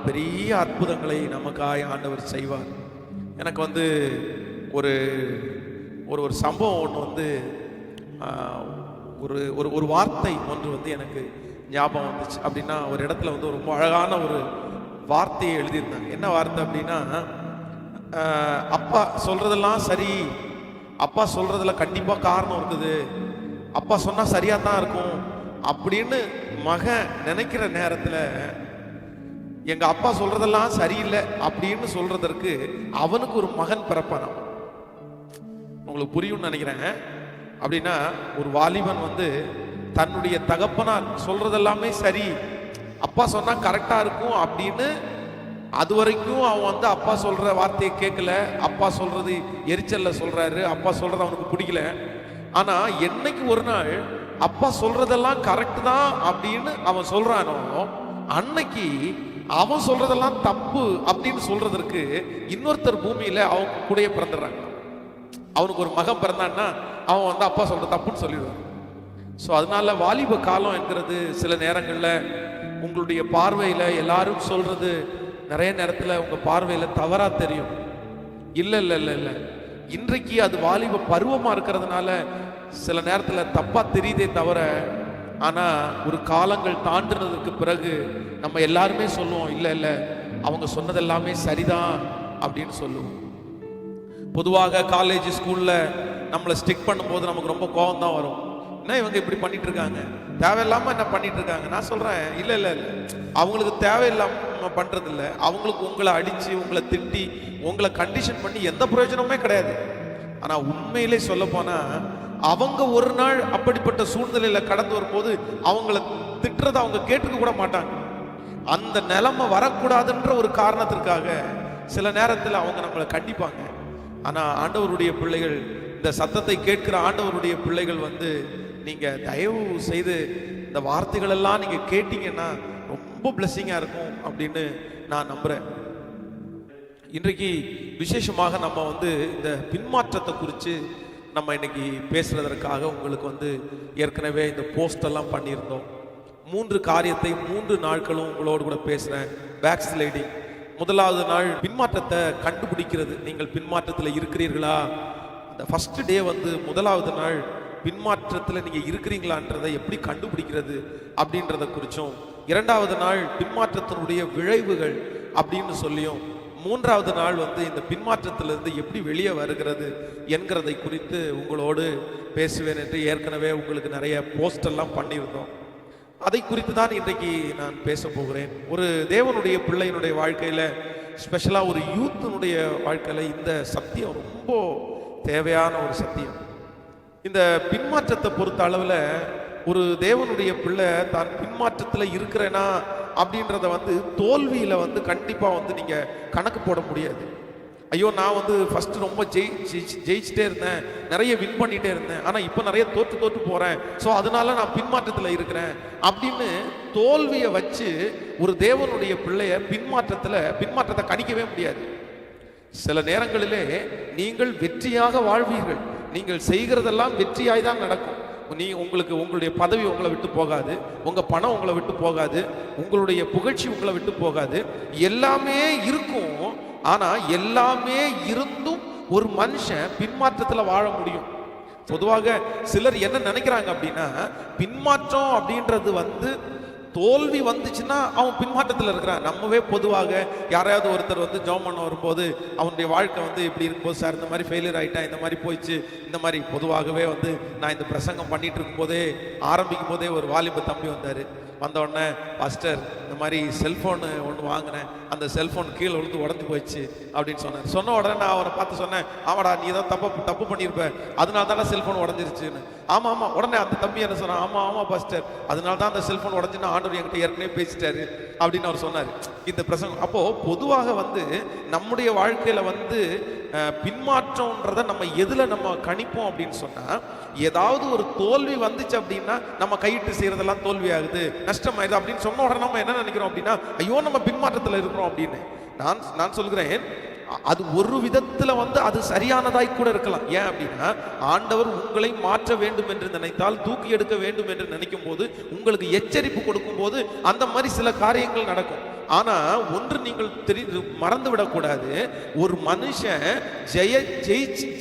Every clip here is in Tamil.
பெரிய அற்புதங்களை நமக்காய் ஆண்டவர் செய்வார். எனக்கு வந்து ஒரு ஒரு ஒரு சம்பவம் ஒன்று வந்து ஒரு ஒரு ஒரு வார்த்தை ஒன்று வந்து எனக்கு ஞாபகம் வந்துச்சு. அப்படின்னா ஒரு இடத்துல வந்து ரொம்ப அழகான ஒரு வார்த்தையை எழுதியிருந்தாங்க. என்ன வார்த்தை அப்படின்னா, அப்பா சொல்றதெல்லாம் சரி, அப்பா சொல்றதுல கண்டிப்பா காரணம் இருக்குது, அப்பா சொன்னா சரியா தான் இருக்கும் அப்படின்னு மகன் நினைக்கிற நேரத்துல எங்க அப்பா சொல்றதெல்லாம் சரியில்லை அப்படின்னு சொல்றதற்கு அவனுக்கு ஒரு மகன் பிறப்பான். உங்களுக்கு புரியும்னு நினைக்கிறேன். அப்படின்னா ஒரு வாலிபன் வந்து தன்னுடைய தகப்பனார் சொல்றதெல்லாமே சரி, அப்பா சொன்னா கரெக்டா இருக்கும் அப்படின்னு அது வரைக்கும் அவன் வந்து அப்பா சொல்ற வார்த்தையை கேட்கல, அப்பா சொல்றது எரிச்சல்ல சொல்றாரு, அப்பா சொல்றது அவனுக்கு பிடிக்கல. ஆனா என்னைக்கு ஒரு நாள் அப்பா சொல்றதெல்லாம் கரெக்ட் தான் அப்படின்னு அவன் சொல்றானோ, அன்னைக்கு அவன் சொல்றதெல்லாம் தப்பு அப்படின்னு சொல்றதற்கு இன்னொருத்தர் பூமியில அவன் கூடயே பிறந்துடுறாங்க. அவனுக்கு ஒரு மகன் பிறந்தான்னா அவன் வந்து அப்பா சொல்ற தப்புன்னு சொல்லிடுவான். ஸோ அதனால வாலிப காலம் என்கிறது சில நேரங்களில் உங்களுடைய பார்வையில் எல்லாரும் சொல்றது நிறைய நேரத்தில் உங்க பார்வையில் தவறா தெரியும். இல்லை இல்லை இல்லை இல்லை, இன்றைக்கு அது வாலிப பருவமா இருக்கிறதுனால சில நேரத்தில் தப்பா தெரியுதே தவிர, ஆனா ஒரு காலங்கள் தாண்டினதுக்கு பிறகு நம்ம எல்லாருமே சொல்லுவோம், இல்லை இல்லை அவங்க சொன்னதெல்லாமே சரிதான் அப்படின்னு சொல்லுவோம். பொதுவாக காலேஜ் ஸ்கூல்ல நம்மளை ஸ்டிக் பண்ணும்போது நமக்கு ரொம்ப கோபம் தான் வரும். என்ன இவங்க இப்படி பண்ணிட்டு இருக்காங்க, தேவையில்லாம என்ன பண்ணிட்டு இருக்காங்க. நான் சொல்றேன், இல்லை இல்லை இல்லை, அவங்களுக்கு தேவையில்லாம பண்றது இல்லை, அவங்களுக்கு உங்களை அடிச்சு உங்களை திட்டி உங்களை கண்டிஷன் பண்ணி எந்த பிரயோஜனமுமே கிடையாது. ஆனா உண்மையிலே சொல்ல போனா அவங்க ஒரு நாள் அப்படிப்பட்ட சூழ்நிலையில கடந்து வரும்போது அவங்கள திட்டுறதை அவங்க கேட்டுக்க கூட மாட்டாங்க. அந்த நிலைமை வரக்கூடாதுன்ற ஒரு காரணத்திற்காக சில நேரத்தில் அவங்க நம்மளை கண்டிப்பாங்க. ஆனா ஆண்டவருடைய பிள்ளைகள், இந்த சத்தத்தை கேட்கிற ஆண்டவருடைய பிள்ளைகள் வந்து நீங்க தயவு செய்து இந்த வார்த்தைகள் எல்லாம் நீங்க கேட்டீங்கன்னா ரொம்ப பிளெஸிங்கா இருக்கும் அப்படின்னு நான் நம்புறேன். இன்றைக்கு விசேஷமாக நம்ம வந்து இந்த பின்மாற்றத்தை குறித்து நம்ம இன்னைக்கு பேசுறதற்காக உங்களுக்கு வந்து ஏற்கனவே இந்த போஸ்ட் எல்லாம் பண்ணியிருந்தோம். 3 காரியத்தை 3 நாட்களும் உங்களோடு கூட பேசுறேன். Back sliding. முதலாவது நாள் பின்மாற்றத்தை கண்டுபிடிக்கிறது. நீங்கள் பின்மாற்றத்தில் இருக்கிறீர்களா? அந்த ஃபர்ஸ்ட் டே வந்து முதலாவது நாள் பின்மாற்றத்தில் நீங்க இருக்கிறீங்களான்றதை எப்படி கண்டுபிடிக்கிறது அப்படின்றத குறிச்சும், 2வது நாள் பின்மாற்றத்தினுடைய விளைவுகள் அப்படின்னு சொல்லியும், 3வது நாள் வந்து இந்த பின்மாற்றத்திலிருந்து எப்படி வெளியே வருகிறது என்கிறதை குறித்து உங்களோடு பேசுவேன் என்று ஏற்கனவே உங்களுக்கு நிறைய போஸ்ட் எல்லாம் பண்ணியிருந்தோம். அதை குறித்து தான் இன்றைக்கு நான் பேச போகிறேன். ஒரு தேவனுடைய பிள்ளையினுடைய வாழ்க்கையில, ஸ்பெஷலா ஒரு யூத்தினுடைய வாழ்க்கையில இந்த சத்தியம் ரொம்ப தேவையான ஒரு சத்தியம். இந்த பின்மாற்றத்தை பொறுத்த அளவுல ஒரு தேவனுடைய பிள்ளை தான் பின்மாற்றத்தில் இருக்கிறேனா அப்படின்றத வந்து தோல்வியில வந்து கண்டிப்பா வந்து நீங்க கணக்கு போட முடியாது. ஐயோ நான் வந்து ஃபர்ஸ்ட் ரொம்ப ஜெயிச்சுட்டே இருந்தேன், நிறைய வின் பண்ணிட்டே இருந்தேன், ஆனா இப்போ நிறைய தோற்று போறேன், ஸோ அதனால நான் பின்மாற்றத்தில் இருக்கிறேன் அப்படின்னு தோல்வியை வச்சு ஒரு தேவனுடைய பிள்ளைய பின்மாற்றத்தை கணிக்கவே முடியாது. சில நேரங்களிலே நீங்கள் வெற்றியாக வாழ்வீர்கள், நீங்கள் செய்கிறதெல்லாம் வெற்றியாய் தான் நடக்கும். உங்களுடைய பதவி உங்களை விட்டு போகாது, உங்க பணம் உங்களை விட்டு போகாது, உங்களுடைய புகழ்ச்சி உங்களை விட்டு போகாது, எல்லாமே இருக்கும். ஆனா எல்லாமே இருந்தும் ஒரு மனுஷன் பின்மாற்றத்துல வாழ முடியும். பொதுவாக சிலர் என்ன நினைக்கிறாங்க அப்படின்னா, பின்மாற்றம் அப்படின்றது வந்து தோல்வி வந்துச்சுன்னா அவன் பின்மாற்றத்தில் இருக்கிறான். நம்மவே பொதுவாக யாரையாவது ஒருத்தர் வந்து ஜாம் பண்ண வரும்போது அவனுடைய வாழ்க்கை வந்து இப்படி இருக்கும்போது, சார் இந்த மாதிரி ஃபெயிலியர் ஆகிட்டேன், இந்த மாதிரி போயிடுச்சு, இந்த மாதிரி பொதுவாகவே வந்து நான் இந்த பிரசங்கம் பண்ணிட்டு இருக்கும்போதே ஆரம்பிக்கும் போதே ஒரு வாலிப தம்பி வந்தார். வந்த உடனே, பாஸ்டர் இந்த மாதிரி செல்ஃபோனு ஒன்று வாங்கினேன், அந்த செல்ஃபோன் கீழே விழுந்து உடஞ்சி போயிடுச்சு அப்படின்னு சொன்னார். சொன்ன உடனே நான் அவரை பார்த்து சொன்னேன், ஆமாடா நீ ஏதோ தப்பு பண்ணியிருப்ப, அதனால தானே செல்ஃபோன் உடஞ்சிருச்சுன்னு. ஆமாம் உடனே அந்த தம்பி என்ன சொன்னான், ஆமாம் பாஸ்டர் அதனால தான் அந்த செல்ஃபோன் உடஞ்சுன்னா ஆண்டவர் என்கிட்ட ஏற்கனவே பேசிட்டாரு அப்படின்னு அவர் சொன்னார் இந்த பிரசங்கம். அப்போ பொதுவாக வந்து நம்முடைய வாழ்க்கையில வந்து பின்மாற்றம்ன்றத நம்ம எதுல நம்ம கணிப்போம் அப்படின்னு சொன்னா, ஏதாவது ஒரு தோல்வி வந்துச்சு அப்படின்னா நம்ம கையிட்டு செய்யறதெல்லாம் தோல்வி ஆகுது, நஷ்டமாயிருது அப்படின்னு சொன்ன உடனே நம்ம என்ன நினைக்கிறோம் அப்படின்னா, ஐயோ நம்ம பின்மாற்றத்தில் இருக்கிறோம் அப்படின்னு. நான் சொல்கிறேன், அது ஒரு விதத்துல வந்து அது சரியானதாய் கூட இருக்கலாம். ஏன் அப்படின்னா, ஆண்டவர் உங்களை மாற்ற வேண்டும் என்று நினைத்தால், தூக்கி எடுக்க வேண்டும் என்று நினைக்கும் போது, உங்களுக்கு எச்சரிப்பு கொடுக்கும் போது அந்த மாதிரி சில காரியங்கள் நடக்கும். ஆனா ஒன்று நீங்கள் மறந்து விடக்கூடாது, ஒரு மனுஷன்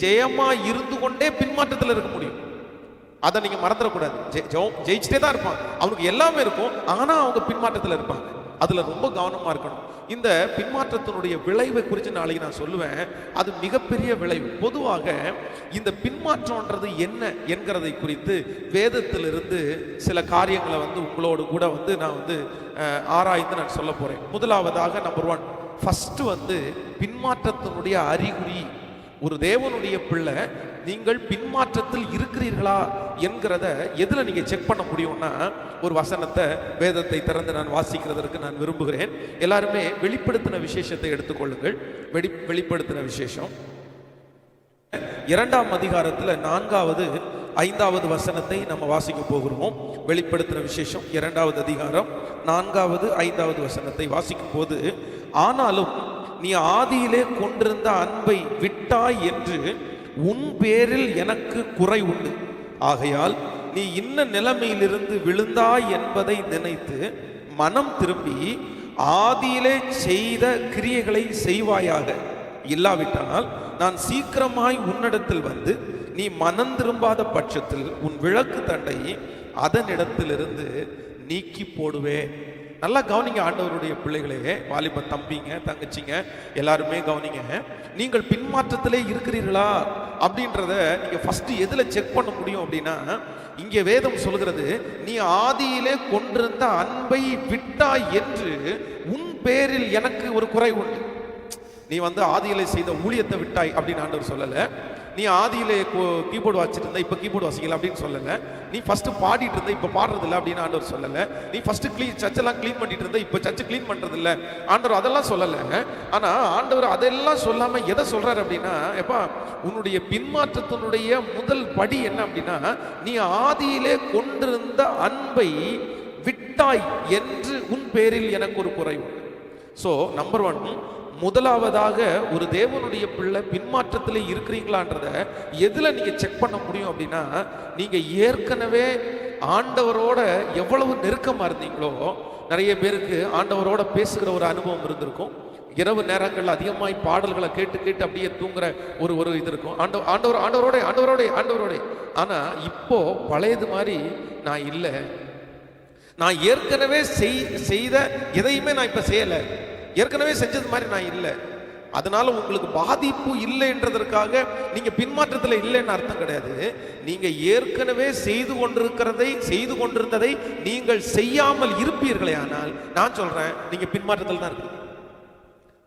ஜெயமா இருந்து கொண்டே பின்மாற்றத்தில் இருக்க முடியும். அதை நீங்க மறந்துடக்கூடாது. ஜெயிச்சுட்டே தான் இருப்பான், அவனுக்கு எல்லாமே இருக்கும், ஆனா அவங்க பின்மாற்றத்தில் இருப்பாங்க. அதுல ரொம்ப கவனமா இருக்கணும். இந்த பின்மாற்றத்தினுடைய விளைவை குறித்து நாளைக்கு நான் சொல்லுவேன். அது மிகப்பெரிய விளைவு. பொதுவாக இந்த பின்மாற்றம்ன்றது என்ன என்கிறதை குறித்து வேதத்திலிருந்து சில காரியங்களை உங்களோடு கூட நான் ஆராய்ந்து நான் சொல்ல போறேன். முதலாவதாக நம்பர் 1, ஃபர்ஸ்ட் பின்மாற்றத்தினுடைய அறிகுறி. ஒரு தேவனுடைய பிள்ளை நீங்கள் பின்மாற்றத்தில் இருக்கிறீர்களா என்கிறத எதுல நீங்க செக் பண்ண முடியும்னா, ஒரு வசனத்தை வேதத்தை திறந்து நான் வாசிக்கிறதற்கு நான் விரும்புகிறேன். எல்லாருமே வெளிப்படுத்தின விசேஷத்தை எடுத்துக்கொள்ளுங்கள். வெளிப்படுத்தின விசேஷம் 2ஆம் அதிகாரத்தில் 4வது 5வது வசனத்தை நம்ம வாசிக்க போகிறோம். வெளிப்படுத்தின விசேஷம் 2வது அதிகாரம் 4வது 5வது வசனத்தை வாசிக்கும் போது, ஆனாலும் நீ ஆதியிலே கொண்டிருந்த அன்பை விட்டாய் என்று உன் பேரில் எனக்கு குறை உண்டு. ஆகையால் நீ இன்ன நிலைமையிலிருந்து விழுந்தாய் என்பதை நினைத்து மனம் திரும்பி ஆதியிலே செய்த கிரியைகளை செய்வாயாக. இல்லாவிட்டால் நான் சீக்கிரமாய் உன்னிடத்தில் வந்து நீ மனம் திரும்பாத பட்சத்தில் உன் விளக்கு தண்டை அதனிடத்திலிருந்து நீக்கி போடுவேன். நல்லா கவனிங்க ஆண்டவருடைய பிள்ளைகளே, வாலிப தம்பிங்க தங்கச்சிங்க எல்லாருமே கவனிங்க. நீங்கள் பின்மாற்றத்திலே இருக்கிறீர்களா அப்படின்றத நீங்க ஃபர்ஸ்ட் எதுல செக் பண்ண முடியும் அப்படின்னா, இங்கே வேதம் சொல்கிறது, நீ ஆதியிலே கொண்டிருந்த அன்பை விட்டாய் என்று உன் பேரில் எனக்கு ஒரு குறை உண்டு. நீ ஆதியிலே செய்த ஊழியத்தை விட்டாய் அப்படின்னு ஆண்டவர் சொல்லல. நீ ஆதியிலே கீபோர்டு வாசிச்சுட்டு இருந்த இப்ப கீபோர்டு வாசிக்கல அப்படின்னு சொல்லல. நீ ஃபர்ஸ்ட் பாடிட்டு இருந்த இப்ப பாடுறது இல்லை அப்படின்னு ஆண்டவர் சொல்லல. நீ ஃபர்ஸ்ட் சர்ச்செல்லாம் கிளீன் பண்ணிட்டு இருந்த இப்ப சர்ச்சை கிளீன் பண்றது இல்லை ஆண்டவர் அதெல்லாம் சொல்லல. ஆனா ஆண்டவர் அதெல்லாம் சொல்லாம எதை சொல்றாரு அப்படின்னா, எப்பா உன்னுடைய பின்மாற்றத்தினுடைய முதல் படி என்ன அப்படின்னா, நீ ஆதியிலே கொண்டிருந்த அன்பை விட்டாய் என்று உன் பேரில் எனக்கு ஒரு குறை உண்டு. ஸோ நம்பர் 1, முதலாவதாக ஒரு தேவனுடைய பிள்ளை பின்மாற்றத்திலே இருக்கிறீங்களான்றத எதுல நீங்க செக் பண்ண முடியும் அப்படின்னா, நீங்க ஏற்கனவே ஆண்டவரோட எவ்வளவு நெருக்கமா இருந்தீங்களோ. நிறைய பேருக்கு ஆண்டவரோட பேசுகிற ஒரு அனுபவம் இருந்திருக்கும். இரவு நேரங்கள் அதிகமாய் பாடல்களை கேட்டு கேட்டு அப்படியே தூங்குற ஒரு இது இருக்கும். ஆண்டவரோட. ஆனா இப்போ பழையது மாதிரி நான் இல்லை. நான் ஏற்கனவே செய்த எதையுமே நான் இப்ப செய்யலை. ஏற்கனவே செஞ்சது மாதிரி நான் இல்லை. அதனால உங்களுக்கு பாதிப்பு இல்லைன்றதற்காக நீங்க பின்மாற்றத்தில் இல்லைன்னு அர்த்தம் கிடையாது. நீங்க ஏற்கனவே செய்து கொண்டிருந்ததை நீங்கள் செய்யாமல் இருப்பீர்களே, ஆனால் நான் சொல்றேன் நீங்க பின்மாற்றத்தில் தான் இருக்கு.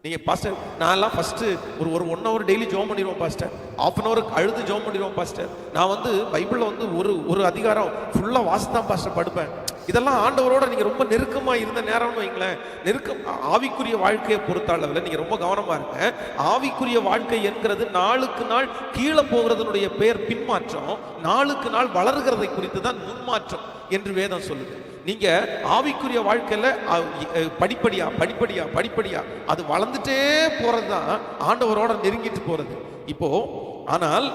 நீங்க பாஸ்டர் நான்லாம் ஃபர்ஸ்ட் ஒரு 1 hour டெய்லி ஜோம் பண்ணிடுவோம் பாஸ்டர், 1/2 hour அழுது ஜோம் பண்ணிடுவோம் பாஸ்டர், நான் பைபிளில் ஒரு அதிகாரம் ஃபுல்லா வாசித்தான் பாஸ்டர் படுப்பேன். இதெல்லாம் ஆண்டவரோட நீங்க ரொம்ப நெருக்கமா இருந்த நேரம்னு வைங்களேன். ஆவிக்குரிய வாழ்க்கையை பொறுத்த அளவில் நீங்க ரொம்ப கவனமா இருங்க. ஆவிக்குரிய வாழ்க்கை என்கிறது நாளுக்கு நாள் கீழே போகிறதுனுடைய பெயர் பின்மாற்றம், நாளுக்கு நாள் வளர்கிறதை குறித்து தான் முன்மாற்றம் என்று வேதம் சொல்லுது. நீங்க ஆவிக்குரிய வாழ்க்கையில படிப்படியா அது வளர்ந்துட்டே போறதுதான் ஆண்டவரோட நெருங்கிட்டு போறது. இப்போ ஆனால்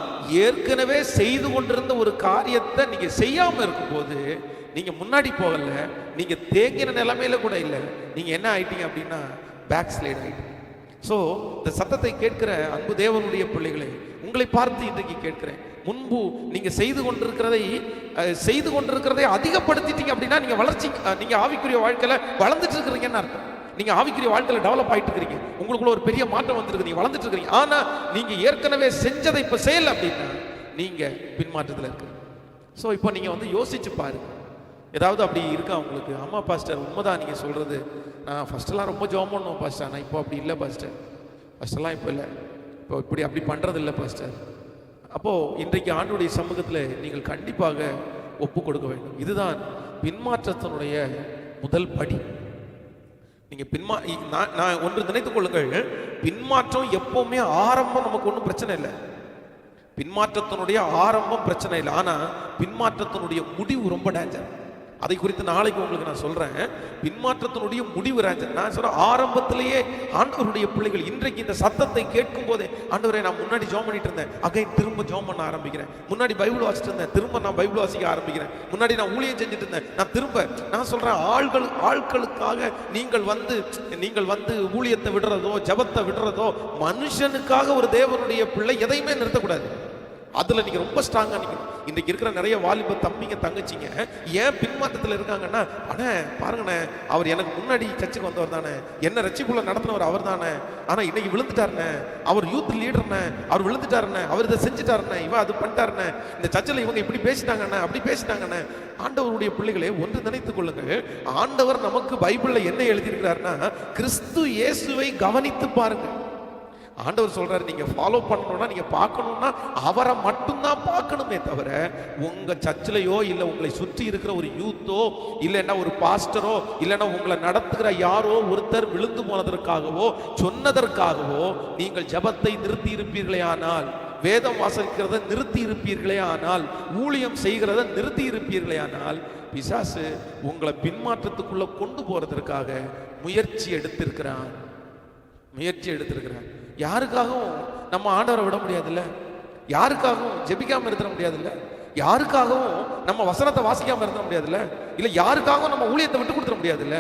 ஏற்கனவே செய்து கொண்டிருந்த ஒரு காரியத்தை நீங்க செய்யாம இருக்கும்போது நீங்க முன்னாடி போகல, நீங்க தேங்கின நிலைமையில கூட இல்லை. நீங்க என்ன ஆயிட்டீங்க அப்படின்னா பேக் ஸ்லைட் ஆயிட்டீங்க. ஸோ இந்த சத்தத்தை கேட்கிற அன்பு தேவனுடைய பிள்ளைகளை உங்களை பார்த்து இன்றைக்கு கேட்கிறேன். முன்பு நீங்க செய்து கொண்டிருக்கிறதை அதிகப்படுத்திட்டீங்க அப்படின்னா நீங்க ஆவிக்குரிய வாழ்க்கையில வளர்ந்துட்டு இருக்கிறீங்கன்னு அர்த்தம். நீங்க ஆவிக்குரிய வாழ்க்கையில டெவலப் ஆயிட்டு இருக்கிறீங்க, உங்களுக்குள்ள ஒரு பெரிய மாற்றம் வந்திருக்கு, நீங்க வளர்ந்துட்டு இருக்கிறீங்க. ஆனா நீங்க ஏற்கனவே செஞ்சதை இப்ப செய்யல அப்படின்னா நீங்க பின்மாற்றத்தில் இருக்கு. ஸோ இப்போ நீங்க யோசிச்சு பாருங்க, ஏதாவது அப்படி இருக்கா உங்களுக்கு? ஆமா பாஸ்டர் உண்மைதான் நீங்க சொல்றது, நான் ஃபர்ஸ்டெல்லாம் ரொம்ப ஜோம் பண்ணுவோம் பாஸ்டர், நான் இப்போ அப்படி இல்லை பாஸ்டர், ஃபர்ஸ்டெல்லாம் இப்போ இல்லை, இப்போ அப்படி பண்றது இல்லை பாஸ்டர். அப்போ இன்றைக்கு ஆண்டவருடைய சமூகத்தில் நீங்கள் கண்டிப்பாக ஒப்பு கொடுக்க வேண்டும். இதுதான் பின்மாற்றத்தினுடைய முதல் படி. நீங்க நான் ஒன்று நினைத்துக் கொள்ளுங்கள், பின்மாற்றம் எப்பவுமே ஆரம்பம் நமக்கு ஒன்றும் பிரச்சனை இல்லை. பின்மாற்றத்தினுடைய ஆரம்பம் பிரச்சனை இல்லை, ஆனா பின்மாற்றத்தினுடைய முடிவு ரொம்ப டேஞ்சர். அதை குறித்து நாளைக்கு உங்களுக்கு நான் சொல்றேன். பின்மாற்றத்தினுடைய முடிவு நான் சொல்றேன், ஆரம்பத்திலேயே ஆண்டவருடைய பிள்ளைகள் இன்றைக்கு இந்த சத்தத்தை கேட்கும் போதே, ஆண்டவரே நான் முன்னாடி ஜெபம் பண்ணிட்டு இருந்தேன், அகைன் திரும்ப ஜெபம் பண்ண ஆரம்பிக்கிறேன். முன்னாடி பைபிள் வாசிட்டு இருந்தேன், திரும்ப நான் பைபிள் வாசிக்க ஆரம்பிக்கிறேன். முன்னாடி நான் ஊழியம் செஞ்சுட்டு இருந்தேன், நான் சொல்றேன், ஆட்களுக்காக நீங்கள் வந்து ஊழியத்தை விடுறதோ ஜெபத்தை விடுறதோ, மனுஷனுக்காக ஒரு தேவனுடைய பிள்ளை எதையுமே நிறுத்தக்கூடாது. அதுல நீங்க ரொம்ப ஸ்ட்ராங்கா நிக்கணும். இன்னைக்கு இருக்கிற நிறைய வாலிப தம்பிங்க தங்கச்சிங்க ஏன் பின்மாற்றத்தில் இருக்காங்கன்னா, அண்ணே பாருங்கண்ணே, அவர் எனக்கு முன்னாடி சர்ச்சுக்கு வந்தவர் தானே, என்ன ரட்சிக்குள்ள நடத்தினவர் அவர் தானே, ஆனா இன்னைக்கு விழுந்துட்டாருண்ணே, அவர் யூத் லீடர்ண்ணே, அவர் விழுந்துட்டாருண்ணே, அவர் இதை செஞ்சுட்டாருண்ணே, இவன் அது பண்ணிட்டாருண்ணே, இந்த சர்ச்சில் இவங்க இப்படி பேசிட்டாங்கண்ணே, அப்படி பேசிட்டாங்கண்ணே. ஆண்டவருடைய பிள்ளைகளே, ஒன்று நினைத்துக் கொள்ளுங்கள், ஆண்டவர் நமக்கு பைபிள்ல என்ன எழுதியிருக்கிறாருன்னா, கிறிஸ்து இயேசுவை கவனித்து பாருங்க. ஆண்டவர் சொல்றாரு, நீங்க ஃபாலோ பண்ணணும்னா, நீங்க பார்க்கணும்னா அவரை மட்டும்தான் பார்க்கணுமே தவிர, உங்க சர்ச்சிலையோ இல்ல உங்களை சுற்றி இருக்கிற ஒரு யூத்தோ இல்லைன்னா ஒரு பாஸ்டரோ இல்லைன்னா உங்களை நடத்துகிற யாரோ ஒருத்தர் விழுந்து போனதற்காகவோ சொன்னதற்காகவோ நீங்கள் ஜெபத்தை நிறுத்தி இருப்பீர்களே ஆனால், வேதம் வாசிக்கிறத நிறுத்தி இருப்பீர்களே ஆனால், ஊழியம் செய்கிறத நிறுத்தி இருப்பீர்களே ஆனால், பிசாசு உங்களை பின்மாற்றத்துக்குள்ள கொண்டு போறதற்காக முயற்சி எடுத்திருக்கிறான். யாருக்காகவும் நம்ம ஆண்டவரை விட முடியாதுல்ல, யாருக்காகவும் ஜெபிக்காம இருக்க முடியாதுல்ல, யாருக்காகவும் நம்ம வசனத்தை வாசிக்காம இருக்க முடியாதுல்ல, இல்ல யாருக்காகவும் நம்ம ஊழியத்தை விட்டு கொடுத்துட முடியாதுல்ல.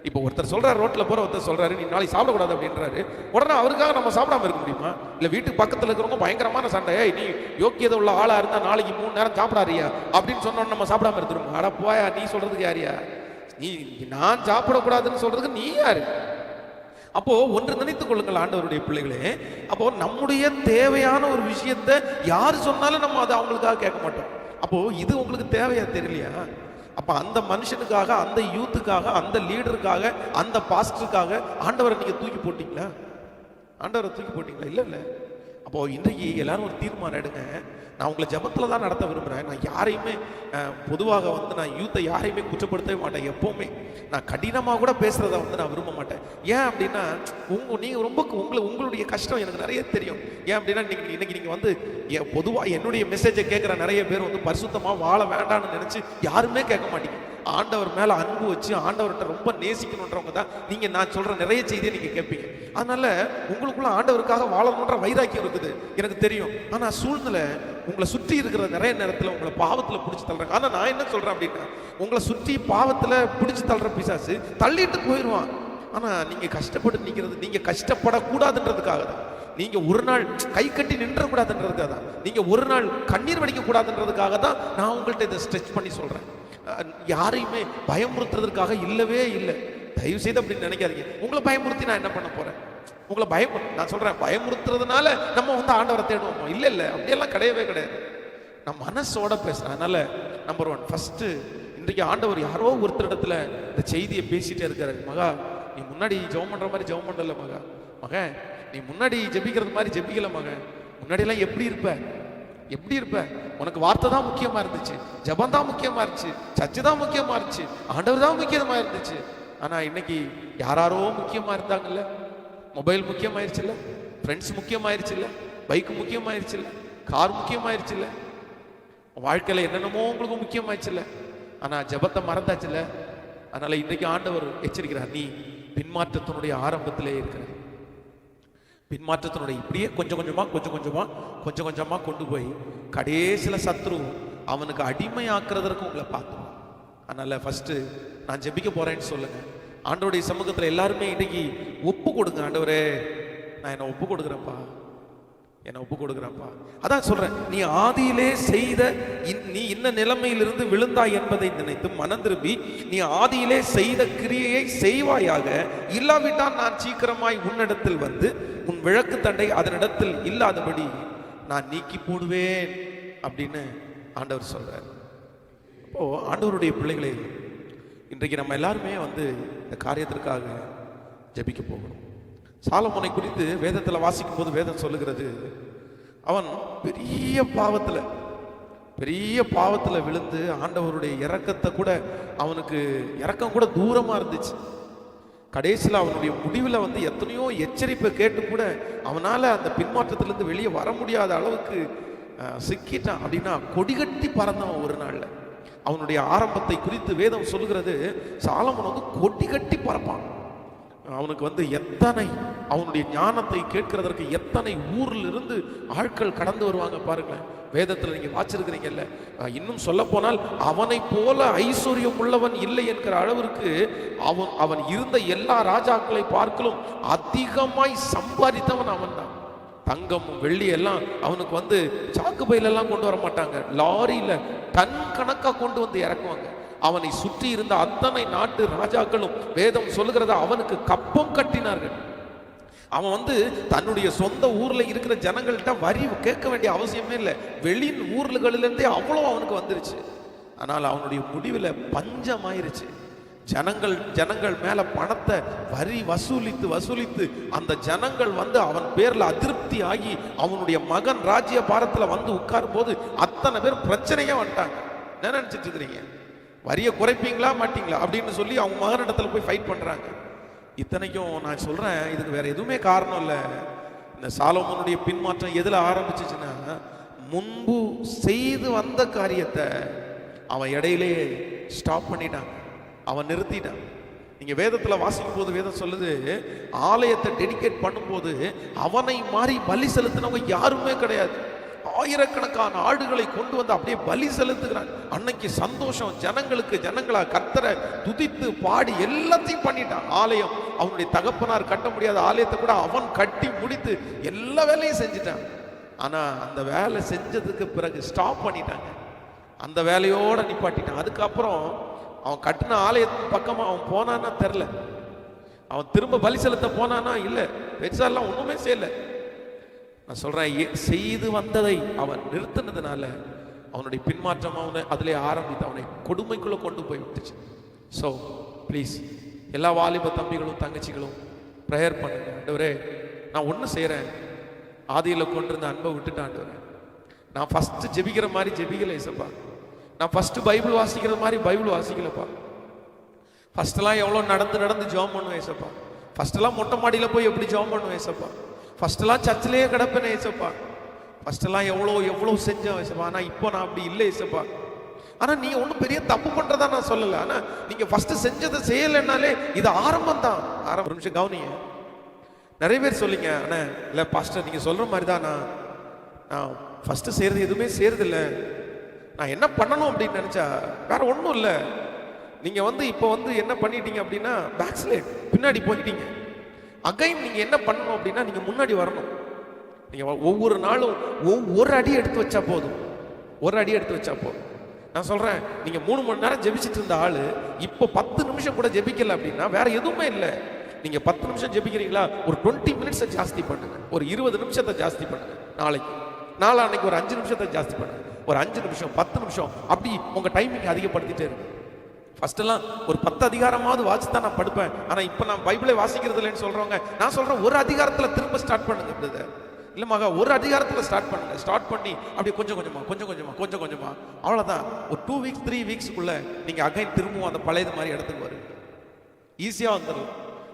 இப்போ ஒருத்தர் சொல்றாரு, ரோட்ல போற ஒருத்தர் சொல்றாரு, நீ நாளைக்கு சாப்பிடக்கூடாது அப்படின்றாரு, உடனே அவருக்காக நம்ம சாப்பிடாம இருக்க முடியுமா? இல்ல வீட்டுக்கு பக்கத்துல இருக்கிறவங்க பயங்கரமான சண்டை, நீ யோக்கியதை உள்ள ஆளா இருந்தா நாளைக்கு 3 நேரம் சாப்பிடாரியா அப்படின்னு சொன்னோன்னு நம்ம சாப்பிடாம இருந்துருமா? அட போயா, நீ சொல்றதுக்கு யாரியா? நான் சாப்பிடக்கூடாதுன்னு சொல்றதுக்கு நீ யாரு? அப்போ ஒன்று நினைத்துக் கொள்ளுங்கள் ஆண்டவருடைய பிள்ளைகளே, அப்போ நம்முடைய தேவையான ஒரு விஷயத்தை யார் சொன்னாலும் நம்ம அதை அவங்களுக்காக கேட்க மாட்டோம். அப்போ இது உங்களுக்கு தேவையா தெரியலையா? அப்ப அந்த மனுஷனுக்காக, அந்த யூத்துக்காக, அந்த லீடருக்காக, அந்த பாஸ்டருக்காக ஆண்டவரை நீங்க தூக்கி போட்டீங்களா? ஆண்டவரை தூக்கி போட்டீங்களா? இல்ல. அப்போ இன்றைக்கு எல்லாரும் ஒரு தீர்மானம் எடுங்க. நான் உங்களை ஜெபத்துல தான் நடத்த விரும்புகிறேன். நான் யாரையுமே பொதுவாக நான் யூத்தை யாரையுமே குற்றப்படுத்தவே மாட்டேன். எப்போவுமே நான் கடினமாக கூட பேசுகிறத நான் விரும்ப மாட்டேன். ஏன் அப்படின்னா, நீங்கள் ரொம்ப உங்களுடைய கஷ்டம் எனக்கு நிறைய தெரியும். ஏன் அப்படின்னா, இன்னைக்கு நீங்கள் பொதுவாக என்னுடைய மெசேஜை கேட்குற நிறைய பேர் பரிசுத்தமாக வாழ வேண்டாம்னு நினச்சி யாருமே கேட்க மாட்டீங்க. ஆண்டவர் மேலே அன்பு வச்சு ஆண்டவர்கிட்ட ரொம்ப நேசிக்கணுன்றவங்க தான் நீங்கள் நான் சொல்கிற நிறைய செய்தியை நீங்கள் கேட்பீங்க. அதனால உங்களுக்குள்ள ஆண்டவருக்காக வாழணுன்ற வைராக்கியம் இருக்குது, எனக்கு தெரியும். ஆனால் சூழ்நிலை உங்களை சுற்றி இருக்கிற நிறைய நேரத்தில் உங்களை பாவத்தில் பிடிச்சி தள்ளுறாங்க. ஆனால் நான் என்ன சொல்கிறேன் அப்படின்னா, உங்களை சுற்றி பாவத்தில் பிடிச்சி தள்ளுற பிசாசு தள்ளிட்டு போயிடுவான். ஆனால் நீங்கள் கஷ்டப்பட்டு நிற்கிறது, நீங்கள் கஷ்டப்படக்கூடாதுன்றதுக்காக தான். நீங்க ஒரு நாள் கை கட்டி நின்றக்கூடாதுன்றதுக்காக தான், நீங்க ஒரு நாள் கண்ணீர் வடிக்க கூடாதுன்றதுக்காக தான் நான் உங்கள்கிட்ட இதை ஸ்ட்ரெச் பண்ணி சொல்றேன். யாரையுமே பயமுறுத்துறதுக்காக இல்லவே இல்லை. தயவு செய்து அப்படின்னு நினைக்காதீங்க. உங்களை பயமுறுத்தி நான் என்ன பண்ண போறேன்? உங்களை நான் சொல்றேன், பயமுறுத்துறதுனால நம்ம ஆண்டவரை தேடுவோம்? இல்ல, அப்படியெல்லாம் கிடையவே கிடையாது. நான் மனசோட பேசுறேன். அதனால நம்பர் 1 ஃபர்ஸ்ட், இன்றைக்கு ஆண்டவர் யாரோ ஒருத்தர் இடத்துல இந்த செய்தியை பேசிட்டே இருக்காரு. மகா, நீ முன்னாடி ஜெபம் பண்ற மாதிரி ஜெபம் பண்ணல மகன், நீ முன்னாடி ஜெபிக்கிறது மாதிரி ஜெபிக்கல மகன். முன்னாடியெல்லாம் எப்படி இருப்ப? உனக்கு வார்த்தை தான் முக்கியமா இருந்துச்சு, ஜெபம் தான் முக்கியமா இருந்துச்சு, சர்ச்சு தான் முக்கியமா இருந்துச்சு, ஆண்டவர் தான் முக்கியமா இருந்துச்சு. ஆனா இன்னைக்கு யாரோ முக்கியமா இருந்தாங்கல்ல, மொபைல் முக்கியமாயிருச்சுல்ல, ஃப்ரெண்ட்ஸ் முக்கியமாயிருச்சுல்ல, பைக் முக்கியமாயிருச்சுல்ல, கார் முக்கியமாயிருச்சுல்ல, வாழ்க்கையில என்னென்னமோ உங்களுக்கு முக்கியமாயிருச்சுல்ல, ஆனா ஜெபத்தை மறந்தாச்சுல்ல. அதனால இன்னைக்கு ஆண்டவர் எச்சரிக்கிறார், நீ பின்மாற்றத்தினுடைய ஆரம்பத்திலே இருக்கிற. பின்மாற்றத்தினுடைய இப்படியே கொஞ்சம் கொஞ்சமா கொண்டு போய் கடைசியில் சத்ரு அவனுக்கு அடிமையாக்குறதற்கு உங்களை பார்த்துருவான். அதனால ஃபர்ஸ்ட் நான் ஜெபிக்க போறேன்னு சொல்லுங்க. ஆண்டவருடைய சமூகத்தில் எல்லாருமே இன்னைக்கு ஒப்பு கொடுங்க. ஆண்டவரே, நான் என்னை ஒப்பு கொடுக்குறேன்ப்பா. அதான் சொல்றேன், நீ ஆதியிலே செய்த நீ இன்ன நிலைமையிலிருந்து விழுந்தாய் என்பதை நினைத்து மனம் திரும்பி நீ ஆதியிலே செய்த கிரியையை செய்வாயாக. இல்லாவிட்டால் நான் சீக்கிரமாய் உன்னிடத்தில் வந்து உன் விளக்கு தண்டை அதனிடத்தில் இல்லாதபடி நான் நீக்கி போடுவேன் அப்படின்னு ஆண்டவர் சொல்றார். அப்போ ஆண்டவருடைய பிள்ளைகளே, இன்றைக்கு நம்ம எல்லாருமே இந்த காரியத்திற்காக ஜெபிக்க போகணும். சாலமோனை குறித்து வேதத்தில் வாசிக்கும் போது வேதம் சொல்லுகிறது, அவன் பெரிய பாவத்தில் விழுந்து ஆண்டவருடைய இரக்கத்தை கூட அவனுக்கு இரக்கம் கூட தூரமா இருந்துச்சு. கடைசியில் அவனுடைய முடிவில் எத்தனையோ எச்சரிப்பை கேட்டு கூட அவனால் அந்த பின்மாற்றத்திலிருந்து வெளியே வர முடியாத அளவுக்கு சிக்கிட்டான். அப்படின்னா கொடிகட்டி பறந்தவன் ஒரு நாளில். அவனுடைய ஆரம்பத்தை குறித்து வேதம் சொல்லுகிறது, சாலமோன் வந்து கொடி கட்டி பறப்பான். அவனுக்கு வந்து எத்தனை, அவனுடைய ஞானத்தை கேட்கிறதற்கு எத்தனை ஊரில் இருந்து ஆட்கள் கடந்து வருவாங்க பாருங்களேன். வேதத்தில் நீங்க வாச்சிருக்கிறீங்கல்ல. இன்னும் சொல்ல போனால் அவனை போல ஐஸ்வர்யம் உள்ளவன் இல்லை என்கிற அளவிற்கு அவன் இருந்த எல்லா ராஜாக்களை பார்க்கலும் அதிகமாய் சம்பாதித்தவன் அவன் தான். தங்கம் வெள்ளி எல்லாம் அவனுக்கு வந்து சாக்கு பையிலெல்லாம் கொண்டு வர மாட்டாங்க, லாரியில டன் கணக்கா கொண்டு வந்து இறக்குவாங்க. அவனை சுற்றி இருந்த அத்தனை நாட்டு ராஜாக்களும் வேதம் சொல்லுகிறத அவனுக்கு கப்பம் கட்டினார்கள். அவன் வந்து தன்னுடைய சொந்த ஊர்ல இருக்கிற ஜனங்கள்கிட்ட வரி கேட்க வேண்டிய அவசியமே இல்லை. வெளி ஊர்களிலிருந்தே அவ்வளோ அவனுக்கு வந்துருச்சு. ஆனால் அவனுடைய முடிவில் பஞ்சமாயிருச்சு. ஜனங்கள் மேல பணத்தை வரி வசூலித்து அந்த ஜனங்கள் வந்து அவன் பேர்ல அதிருப்தி ஆகி அவனுடைய மகன் ராஜ்ய பாரத்தில் வந்து உட்காரும் போது அத்தனை பேர் பிரச்சனையே வந்துட்டாங்க. என்ன நினைச்சிட்டு இருக்கிறீங்க? வரியை குறைப்பீங்களா மாட்டீங்களா அப்படின்னு சொல்லி அவங்க மகனிடத்துல போய் ஃபைட் பண்றாங்க. இத்தனைக்கும் நான் சொல்றேன், இதுக்கு வேற எதுவுமே காரணம் இல்லை. இந்த சாலமோனுடைய பின்மாற்றம் எதுல ஆரம்பிச்சுச்சுன்னா, முன்பு செய்து வந்த காரியத்தை அவன் இடையிலே ஸ்டாப் பண்ணிட்டான், அவன் நிறுத்திட்டான். நீங்க வேதத்துல வாசிக்கும் போது வேதம் சொல்லுது, ஆலயத்தை டெடிகேட் பண்ணும்போது அவனை மாறி பலி செலுத்தினவங்க யாருமே கிடையாது. ஆயிரக்கணக்கான ஆடுகளை கொண்டு வந்து அப்படியே பலி செலுத்துகிறான். அன்னைக்கு சந்தோஷம் ஜனங்களா கர்த்தரை துதித்து பாடி எல்லாத்தையும் பண்ணிட்டான். ஆலயம் அவனுடைய தகப்பனார் கட்ட முடியாத ஆலயத்தை கூட அவன் கட்டி முடித்து எல்லா வேலையும் செஞ்சுட்டான். ஆனா அந்த வேலை செஞ்சதுக்கு பிறகு ஸ்டாப் பண்ணிட்டாங்க, அந்த வேலையோட நிப்பாட்டிட்டான். அதுக்கப்புறம் அவன் கட்டின ஆலயத்தின் பக்கமா அவன் போனான்னா தெரில, அவன் திரும்ப பலி செலுத்த போனானா இல்லை, பெருசாலாம் ஒண்ணுமே செய்யல. நான் சொல்றேன், செய்து வந்ததை அவன் நிறுத்தினதுனால அவனுடைய பின்மாற்றம் அவனை அதிலே ஆரம்பித்து அவனை கொடுமைக்குள்ள கொண்டு போய் விட்டுச்சு. ஸோ ப்ளீஸ் எல்லா வாலிப தம்பிகளும் தங்கச்சிகளும் ப்ரேயர் பண்ணுங்க. ஆண்டவரே, நான் ஒன்று செய்கிறேன், ஆதியில் கொண்டிருந்த அன்பை விட்டுட்டேன் ஆண்டவரே. நான் ஃபஸ்ட்டு ஜெபிக்கிற மாதிரி ஜெபிக்கல ஏசப்பா, நான் ஃபஸ்ட்டு பைபிள் வாசிக்கிற மாதிரி பைபிள் வாசிக்கலப்பா. ஃபஸ்ட்டெல்லாம் எவ்வளோ நடந்து ஜெபம் பண்ணுவேன் ஏசப்பா. ஃபஸ்ட்டெல்லாம் மொட்டை மாடியில் போய் எப்படி ஜெபம் பண்ணுவேன் ஏசப்பா. ஃபஸ்ட்டெல்லாம் சர்ச்சிலேயே கிடப்பேனே ஏசப்பா. ஃபஸ்ட்டெல்லாம் எவ்வளோ செஞ்சேன் ஏசப்பா. ஆனால் இப்போ நான் அப்படி இல்லை ஏசப்பா. ஆனால் நீங்கள் ஒன்றும் பெரிய தப்பு பண்ணுறதா நான் சொல்லலை. ஆனால் நீங்கள் ஃபஸ்ட்டு செஞ்சதை செய்யலைன்னாலே இது ஆரம்பம் தான். ஒரு நிமிஷம் கவனிங்க. நிறைய பேர் சொல்லிங்க, அண்ணா இல்லை பாஸ்டர் நீங்கள் சொல்கிற மாதிரி தான் நான் ஃபஸ்ட்டு செய்கிறது எதுவுமே செய்கிறதில்லை, நான் என்ன பண்ணணும் அப்படின்னு நினச்சா வேற ஒன்றும் இல்லை. நீங்கள் வந்து இப்போ வந்து என்ன பண்ணிட்டீங்க அப்படின்னா பேக்ஸ்லைட், பின்னாடி போயிட்டீங்க. அகைன் நீங்கள் என்ன பண்ணணும் அப்படின்னா நீங்கள் முன்னாடி வரணும். நீங்கள் ஒவ்வொரு நாளும் ஒரு அடி எடுத்து வச்சா போதும், ஒரு அடி எடுத்து வச்சா போதும். நான் சொல்கிறேன், நீங்கள் 3 மணி நேரம் ஜெபிச்சுட்டு இருந்த ஆள் இப்போ 10 நிமிஷம் கூட ஜெபிக்கல அப்படின்னா வேற எதுவுமே இல்லை. நீங்கள் 10 நிமிஷம் ஜெபிக்கிறீங்களா, ஒரு 20 மினிட்ஸை ஜாஸ்தி பண்ணுங்க, ஒரு 20 நிமிஷத்தை ஜாஸ்தி பண்ணுங்க. நாளைக்கு ஒரு 5 நிமிஷத்தை ஜாஸ்தி பண்ணுங்க, ஒரு 5 நிமிஷம் 10 நிமிஷம் அப்படி உங்கள் டைமிங் அதிகப்படுத்திட்டே இருக்கு. ஃபர்ஸ்டெல்லாம் ஒரு 10 அதிகாரமாவது வாசி தான் நான் படுப்பேன். ஆனால் இப்போ நான் பைபிளை வாசிக்கிறது இல்லைன்னு சொல்கிறவங்க, நான் சொல்கிறேன் ஒரு அதிகாரத்தில் திரும்ப ஸ்டார்ட் பண்ணுங்க. பிரதர் இல்லை மகா, ஒரு அதிகாரத்தில் ஸ்டார்ட் பண்ணுங்க. ஸ்டார்ட் பண்ணி அப்படியே கொஞ்சம் கொஞ்சமாக அவ்வளோதான். ஒரு 2 வீக்ஸ் 3 வீக்ஸ்க்குள்ள நீங்கள் அகைன் திரும்பவும் அந்த பழையது மாதிரி இடத்துக்கு வரும், ஈஸியாக வந்துடும்.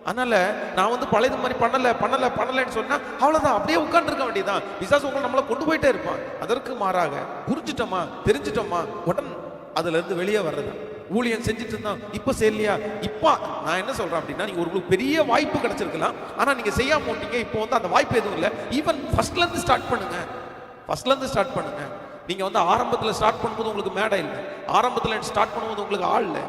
அதனால நான் வந்து பழையது மாதிரி பண்ணலைன்னு சொன்னா அவ்வளோதான், அப்படியே உட்காந்துருக்க வேண்டியதான். பிசாசு உங்களை நம்மளை கொண்டு போயிட்டே இருப்பான். அதற்கு மாறாக புரிஞ்சிட்டோமா தெரிஞ்சிட்டோமா உடனே அதுல இருந்து வெளியே வர்றது. ஊழியம் செஞ்சுட்டு இருந்தான், இப்போ செய்யலையா, இப்போ நான் என்ன சொல்றேன் அப்படின்னா, நீங்க உங்களுக்கு பெரிய வாய்ப்பு கிடைச்சிருக்கலாம், ஆனா நீங்க செய்யாம போட்டீங்க. இப்போ வந்து அந்த வாய்ப்பு எதுவும் இல்லை. ஈவன் ஃபர்ஸ்ட்ல இருந்து ஸ்டார்ட் பண்ணுங்க. நீங்க வந்து ஆரம்பத்தில் ஸ்டார்ட் பண்ணும்போது உங்களுக்கு மேடை இல்லை, ஆரம்பத்தில் ஸ்டார்ட் பண்ணும்போது உங்களுக்கு ஆள் இல்லை,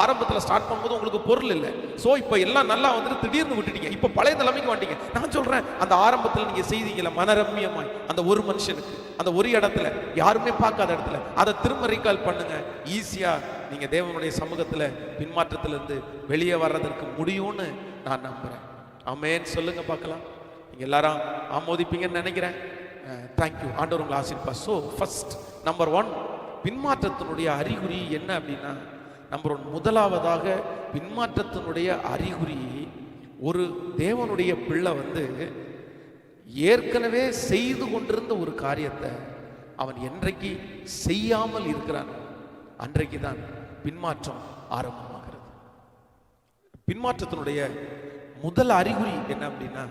ஆரம்பத்தில் ஸ்டார்ட் பண்ணும்போது உங்களுக்கு பொருள் இல்லை. ஸோ இப்போ எல்லாம் நல்லா வந்துட்டு திடீர்னு விட்டுட்டீங்க, இப்போ பழைய நிலைமைக்கு மாட்டீங்க. நான் சொல்றேன், அந்த ஆரம்பத்தில் நீங்க செய்தீங்களா மனரம்யமாய், அந்த ஒரு மனுஷனுக்கு அந்த ஒரு இடத்துல யாருமே பார்க்காத இடத்துல அதை திரும்ப ரீகால் பண்ணுங்க. ஈஸியா நீங்க தேவனுடைய சமூகத்துல பின்மாற்றத்திலிருந்து வெளியே வர்றதற்கு முடியும்னு நான் நம்புறேன். ஆமென் சொல்லுங்க பார்க்கலாம். நீங்க எல்லாரும் ஆமோதிப்பீங்கன்னு நினைக்கிறேன். தேங்க்யூ, ஆண்டவர் உங்களை ஆசீர்வதிப்பார். ஸோ ஃபர்ஸ்ட் நம்பர் 1 பின்மாற்றத்தினுடைய அறிகுறி என்ன அப்படின்னா, நம்பர் 1 முதலாவதாக பின்மாற்றத்தினுடைய அறிகுறி, ஒரு தேவனுடைய பிள்ளை வந்து ஏற்கனவே செய்து கொண்டிருந்த ஒரு காரியத்தை அவன் என்றைக்கு செய்யாமல் இருக்கிறான் அன்றைக்கு தான் பின்மாற்றம் ஆரம்பமாகிறது. பின்மாற்றத்தினுடைய முதல் அறிகுறி என்ன அப்படின்னா,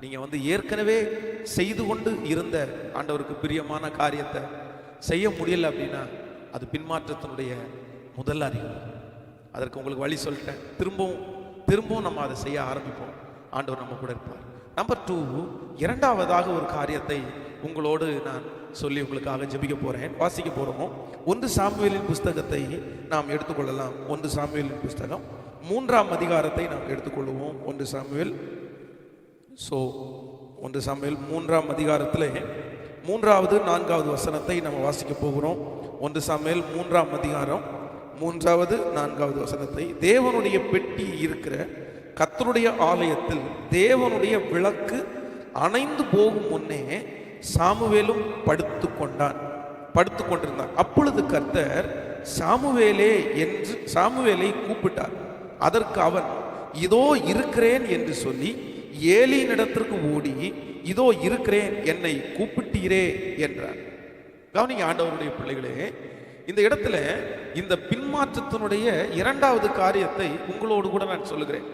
நீங்க வந்து ஏற்கனவே செய்து கொண்டு இருந்த ஆண்டவருக்கு பிரியமான காரியத்தை செய்ய முடியல அப்படின்னா அது பின்மாற்றத்தினுடைய முதல் அறிகுறி. அதற்கு உங்களுக்கு வழி சொல்லிட்டேன். திரும்பவும் நம்ம அதை செய்ய ஆரம்பிப்போம். ஆண்டவர் நம்ம கூட இருப்பார். நம்பர் 2, இரண்டாவதாக ஒரு காரியத்தை உங்களோடு நான் சொல்லி உங்களுக்காக ஜெபிக்க போறேன். வாசிக்க போறோம். 1 சாமுவேலின் புஸ்தகத்தை நாம் எடுத்துக்கொள்ளலாம். 1 சாமுவேலின் புஸ்தகம் 3ஆம் அதிகாரத்தை நாம் எடுத்துக்கொள்வோம். 1 சாமுவேல் 3ஆம் அதிகாரத்திலே 3வது 4வது வசனத்தை நம்ம வாசிக்க போகிறோம். 1 சாமுவேல் 3ஆம் அதிகாரம் 3வது 4வது வசனத்தை. தேவனுடைய பெட்டி இருக்கிற கர்த்தருடைய ஆலயத்தில் தேவனுடைய விளக்கு அணைந்து போகும் முன்னே சாமுவேலும் படுத்து கொண்டிருந்தார். அப்பொழுது கர்த்தர் சாமுவேலை கூப்பிட்டார். அதற்கு அவன் இதோ இருக்கிறேன் என்று சொல்லி ஏலியினிடத்திற்கு ஓடி, இதோ இருக்கிறேன், என்னை கூப்பிட்டீரே என்றார். கவனிங்க ஆண்டவருடைய பிள்ளைகளே, இந்த இடத்துல இந்த பின்மாற்றத்தினுடைய இரண்டாவது காரியத்தை உங்களோடு கூட நான் சொல்லுகிறேன்.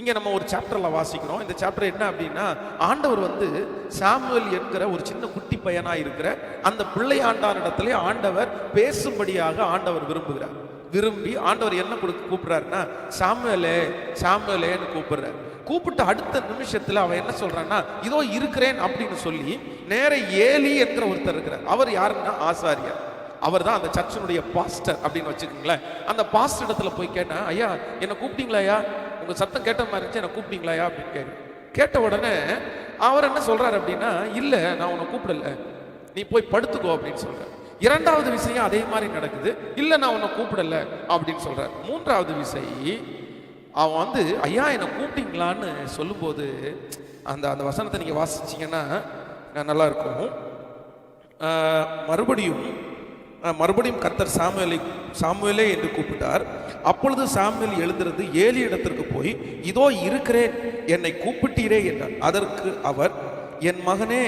இங்க நம்ம ஒரு சாப்டர்ல வாசிக்கிறோம். இந்த சாப்டர் என்ன அப்படின்னா, ஆண்டவர் சாமுவேல் என்கிற ஒரு சின்ன குட்டி பையனா இருக்கிற அந்த பிள்ளையாண்டானிடத்திலே ஆண்டவர் பேசும்படியாக ஆண்டவர் விரும்பி ஆண்டவர் என்ன கூப்பிடுறாருன்னா, சாமுவேலேன்னு கூப்பிடுறாரு. கூப்பிட்டு அடுத்த நிமிஷத்துல அவன் என்ன சொல்றான்னா, இதோ இருக்கிறேன் அப்படின்னு சொல்லி நேர ஏலி என்கிற ஒருத்தர் இருக்கிறார். அவர் யாருன்னா ஆசாரியர். அவர் தான் அந்த சர்ச்சினுடைய பாஸ்டர் அப்படின்னு வச்சுக்கோங்களேன். அந்த பாஸ்டர் இடத்துல போய் கேட்டேன், ஐயா என்னை கூப்பிட்டீங்களா, ஐயா உங்க சத்தம் கேட்ட மாதிரி இருந்துச்சு, என்னை கூப்பிட்டீங்களா அப்படின்னு கேட்ட உடனே அவர் என்ன சொல்றாரு அப்படின்னா, இல்ல நான் உன்னை கூப்பிடல, நீ போய் படுத்துக்கோ அப்படின்னு சொல்றாரு. இரண்டாவது விஷயம் அதே மாதிரி நடக்குது, இல்ல நான் உன்னை கூப்பிடல அப்படின்னு சொல்றாரு. மூன்றாவது விஷயம் அவன் ஐயா என்னை கூப்பிட்டீங்களான்னு சொல்லும்போது அந்த வசனத்தை நீங்க வாசிச்சீங்கன்னா நல்லா இருக்கும். மறுபடியும் கர்த்தர் சாமுவேலே என்று கூப்பிட்டார். அப்பொழுது சாமுவேல் எழுந்திருந்து ஏலி இடத்திற்கு போய், இதோ இருக்கிறேன், என்னை கூப்பிட்டீரே என்றார். அதற்கு அவர், என் மகனே,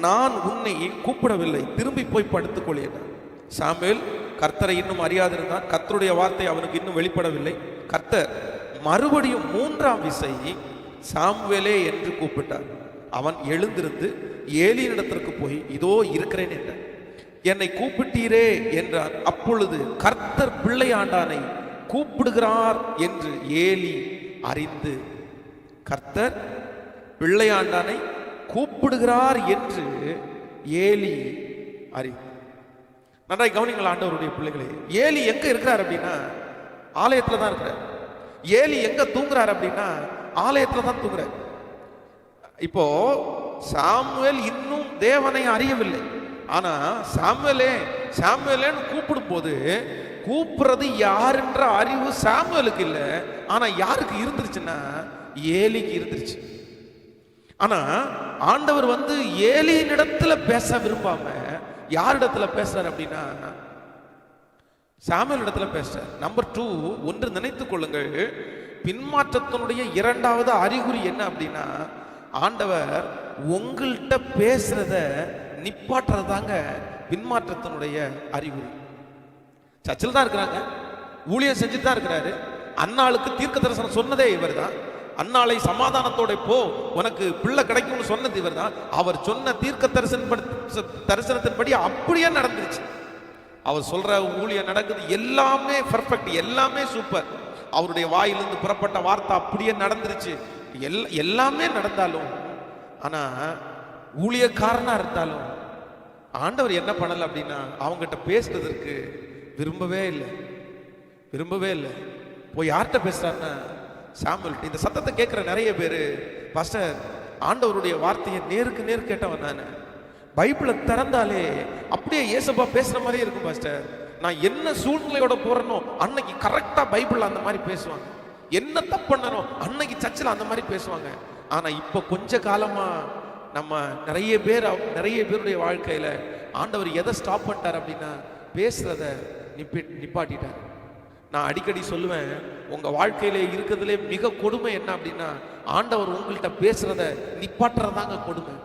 நான் உன்னை கூப்பிடவில்லை, திரும்பி போய் படுத்துக்கொள் என்றார். சாமுவேல் கர்த்தரை இன்னும் அறியாதிருந்தான். கர்த்தருடைய வார்த்தை அவனுக்கு இன்னும் வெளிப்படவில்லை. கர்த்தர் மறுபடியும் 3ஆம் விசை சாமுவேலே என்று கூப்பிட்டார். அவன் எழுந்திருந்து ஏலியினிடத்திற்கு போய், இதோ இருக்கிறேன் என்றார். என்னை கூப்பிட்டீரே என்றார். அப்பொழுது கர்த்தர் பிள்ளையாண்டானை கூப்பிடுகிறார் என்று ஏலி அறிந்து, கர்த்தர் பிள்ளையாண்டானை கூப்பிடுகிறார் என்று ஏலி அறிந்து. நன்றாய் கவனிங்கள் ஆண்டவருடைய பிள்ளைகளே, ஏலி எங்க இருக்கிறார் அப்படின்னா ஆலயத்துல தான் இருக்கிறார். ஏலி எங்க தூங்குறார் அப்படின்னா ஆலயத்துல தான் தூங்குறார். இப்போ சாமுவேல் இன்னும் தேவனை அறியவில்லை. ஆனா சாமுவேலேன்னு கூப்பிடும் போது கூப்பிடுறது யாருன்ற அறிவு சாமுவேலுக்கு இல்லை. ஆனா யாருக்கு இருந்துருச்சுன்னா ஏலிக்கு இருந்துருச்சு. ஆனா ஆண்டவர் ஏலியின் இடத்துல பேச விரும்பாம யாரிடத்துல பேசுறாரு அப்படின்னா சாமுவேல் இடத்துல பேசுறார். நம்பர் 2, ஒன்று நினைத்துக் கொள்ளுங்கள், பின்மாற்றத்தினுடைய இரண்டாவது அறிகுறி என்ன அப்படின்னா, ஆண்டவர் உங்கள்கிட்ட பேசுறத நிப்பாட்டுறது தாங்க பின்மாற்றத்தினுடைய அறிகுறி. சர்ச்சில் தான் இருக்கிறாங்க, ஊழியம் செஞ்சுட்டு தான் இருக்கிறாரு. அன்னாளுக்கு தீர்க்க தரிசனம் சொன்னதே இவர் தான். அன்னாளை சமாதானத்தோட போ, உனக்கு பிள்ளை கிடைக்கும்னு சொன்னது இவர் தான். அவர் சொன்ன தீர்க்க தரிசனத்தின்படி அப்படியே நடந்துருச்சு. அவர் சொல்ற ஊழியம் நடக்குது, எல்லாமே பெர்ஃபெக்ட், எல்லாமே சூப்பர். அவருடைய வாயிலிருந்து புறப்பட்ட வார்த்தை அப்படியே நடந்துருச்சு. எல்லாமே நடந்தாலும், ஆனா ஊழியக்காரனா இருந்தாலும் ஆண்டவர் என்ன பண்ணல அப்படின்னா அவங்ககிட்ட பேசுறதற்கு விரும்பவே இல்லை. போய் யார்கிட்ட பேசுறாருன்னா சாமுவேல். இந்த சத்தத்தை கேட்கிற நிறைய பேரு, பாஸ்டர் ஆண்டவருடைய வார்த்தையை நேருக்கு நேர் கேட்டவன் நான், பைபிளை திறந்தாலே அப்படியே ஏசப்பா பேசுற மாதிரியே இருக்கும் பாஸ்டர். நான் என்ன சூழ்நிலையோட போறனோ அன்னைக்கு கரெக்டா பைபிள் அந்த மாதிரி பேசுவாங்க. என்ன தப்பு பண்ணனோ அன்னைக்கு சர்ச்சில் அந்த மாதிரி பேசுவாங்க. ஆனா இப்ப கொஞ்ச காலமா நம்ம நிறைய பேருடைய வாழ்க்கையில ஆண்டவர் எதை ஸ்டாப் பண்ணிட்டார் அப்படின்னா பேசுறத நிப்பாட்டிட்டார். நான் அடிக்கடி சொல்லுவேன், உங்க வாழ்க்கையில இருக்கிறதுலே மிக கொடுமை என்ன அப்படின்னா ஆண்டவர் உங்கள்கிட்ட பேசுறத நிப்பாட்டுறதாங்க கொடுமை.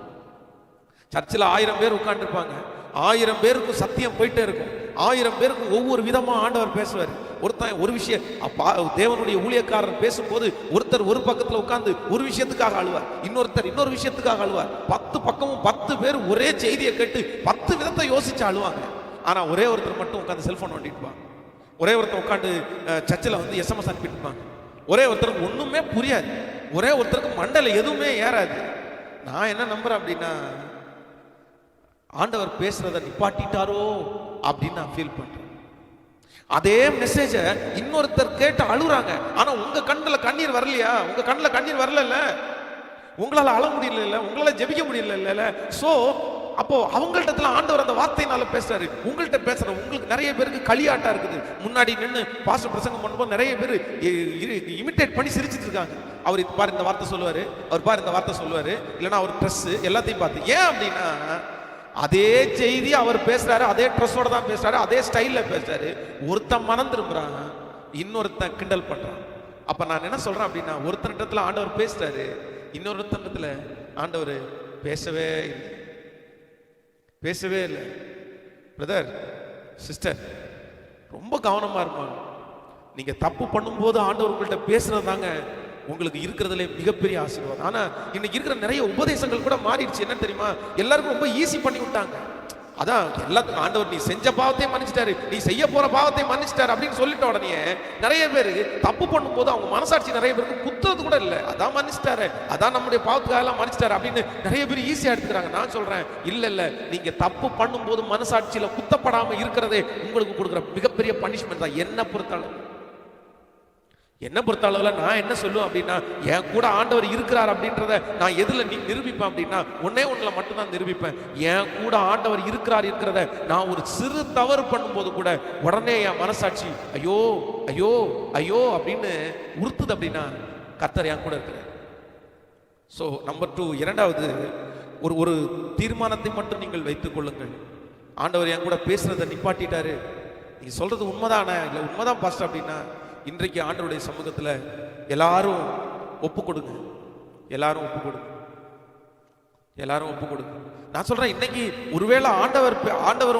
சர்ச்சில் 1000 பேர் உட்கார்ந்துருப்பாங்க, 1000 பேருக்கு சத்தியம் போயிட்டே இருக்கும், 1000 பேருக்கு ஒவ்வொரு விதமா ஆண்டவர் பேசுவார். ஒருத்தன் ஒரு விஷயம், தேவனுடைய ஊழியக்காரர் பேசும்போது ஒருத்தர் ஒரு பக்கத்துல உட்கார்ந்து ஒரு விஷயத்துக்காக அழுவார், இன்னொருத்தர் இன்னொரு விஷயத்துக்காக அழுவார். 10 பக்கமும் 10 பேர் ஒரே செய்தியை கேட்டு 10 விதத்தை யோசிச்சு அழுவாங்க. ஆனா ஒரே ஒருத்தர் மட்டும் உட்காந்து செல்போன் நோண்டிட்டுப்பாங்க. ஒரே ஒருத்தர் உட்காந்து சர்ச்சில் வந்து எஸ்எம்எஸ் அனுப்பிட்டுப்பாங்க. ஒரே ஒருத்தருக்கு ஒண்ணுமே புரியாது. ஒரே ஒருத்தருக்கு மண்டல எதுவுமே ஏறாது. நான் என்ன நம்புறேன் அப்படின்னா, ஆண்டவர் பேசுறத நிப்பாட்டிட்டாரோ அப்படின்னு நான் ஃபீல் பண்றேன். அதே மெசேஜ இன்னொருத்தர் கேட்டு அழுறாங்க. ஆனா உங்க கண்ணுல கண்ணீர் வரலையா? உங்க கண்ணுல கண்ணீர் வரல, உங்களால அழ முடியல, உங்களால ஜெபிக்க முடியல. சோ அப்போ அவங்கள்ட்ட ஆண்டவர் அந்த வார்த்தையினால பேசுறாரு. உங்கள்கிட்ட பேசுற உங்களுக்கு நிறைய பேருக்கு களியாட்டா இருக்குது. முன்னாடி நின்று பாஸ்டர் பிரசங்கம் பண்ணும்போது நிறைய பேர் இமிட்டேட் பண்ணி சிரிச்சிட்டு இருக்காங்க. அவர் பாரு இந்த வார்த்தை சொல்லுவாரு, அவர் பாரு இந்த வார்த்தை சொல்லுவாரு, இல்லைன்னா அவர் ட்ரெஸ் எல்லாத்தையும் பார்த்து. ஏன் அப்படின்னா, அதே செய்தி அவர் பேசுறாரு, அதே ட்ரெஸ்ஸோட தான் பேசுறாரு, அதே ஸ்டைல்ல பேசுறாரு. ஒருத்தன் மனம் திரும்புறான், இன்னொருத்தன் கிண்டல் பண்றான். அப்ப நான் என்ன சொல்றேன் அப்படின்னா, ஒருத்தனிடத்துல ஆண்டவர் பேசுறாரு, இன்னொருத்தனிடத்துல ஆண்டவர் பேசவே இல்லை. பிரதர் சிஸ்டர், ரொம்ப கவனமா இருப்பாங்க. நீங்க தப்பு பண்ணும்போது ஆண்டவர் உங்கள்கிட்ட பேசுறதாங்க உங்களுக்கு இருக்கிறதுல மிகப்பெரிய ஆசீர்வாதம். ஆனா இன்னைக்கு இருக்கிற நிறைய உபதேசங்கள் கூட மாறிடுச்சு. என்ன தெரியுமா? எல்லாருக்கும் ரொம்ப ஈஸி பண்ணி விட்டாங்க. அதான் எல்லாத்துக்கும் ஆண்டவர் நீ செஞ்ச பாவத்தையும் மன்னிச்சிட்டாரு, நீ செய்ய போற பாவத்தையும் மன்னிச்சிட்டாரு அப்படின்னு சொல்லிட்ட உடனே நிறைய பேரு தப்பு பண்ணும்போது அவங்க மனசாட்சி நிறைய பேருக்கு குத்துறது கூட இல்லை. அதான் மன்னிச்சிட்டாரு, அதான் நம்முடைய பாவத்துக்காக எல்லாம் மன்னிச்சிட்டாரு அப்படின்னு நிறைய பேர் ஈஸியா எடுத்துக்கிறாங்க. நான் சொல்றேன், இல்ல நீங்க தப்பு பண்ணும்போது மனசாட்சியில குத்தப்படாம இருக்கிறதே உங்களுக்கு கொடுக்குற மிகப்பெரிய பனிஷ்மெண்ட் தான். என்ன பொறுத்தளவுல நான் என்ன சொல்லுவேன் அப்படின்னா, என் கூட ஆண்டவர் இருக்கிறார் அப்படின்றத நான் எதுல நிரூபிப்பேன் அப்படின்னா, ஒண்ணுல மட்டும்தான் நிரூபிப்பேன். என் கூட ஆண்டவர் இருக்கிறத நான் ஒரு சிறு தவறு பண்ணும்போது கூட உடனே என் மனசாட்சி ஐயோ ஐயோ ஐயோ அப்படின்னு உறுத்துது அப்படின்னா கர்த்தர் என் கூட இருக்கிறார். ஸோ நம்பர் 2, இரண்டாவது ஒரு தீர்மானத்தை மட்டும் நீங்கள் வைத்துக் கொள்ளுங்கள். ஆண்டவர் என் கூட பேசுறதை நிப்பாட்டிட்டாரு, நீங்க சொல்றது உண்மைதானே, இல்லை உண்மைதான் பாஸ்டர் அப்படின்னா, இன்றைக்கு ஆண்டவருடைய சமூகத்தில் எல்லாரும் ஒப்பு கொடுங்க. நான் சொல்றேன், இன்னைக்கு ஒருவேளை ஆண்டவர்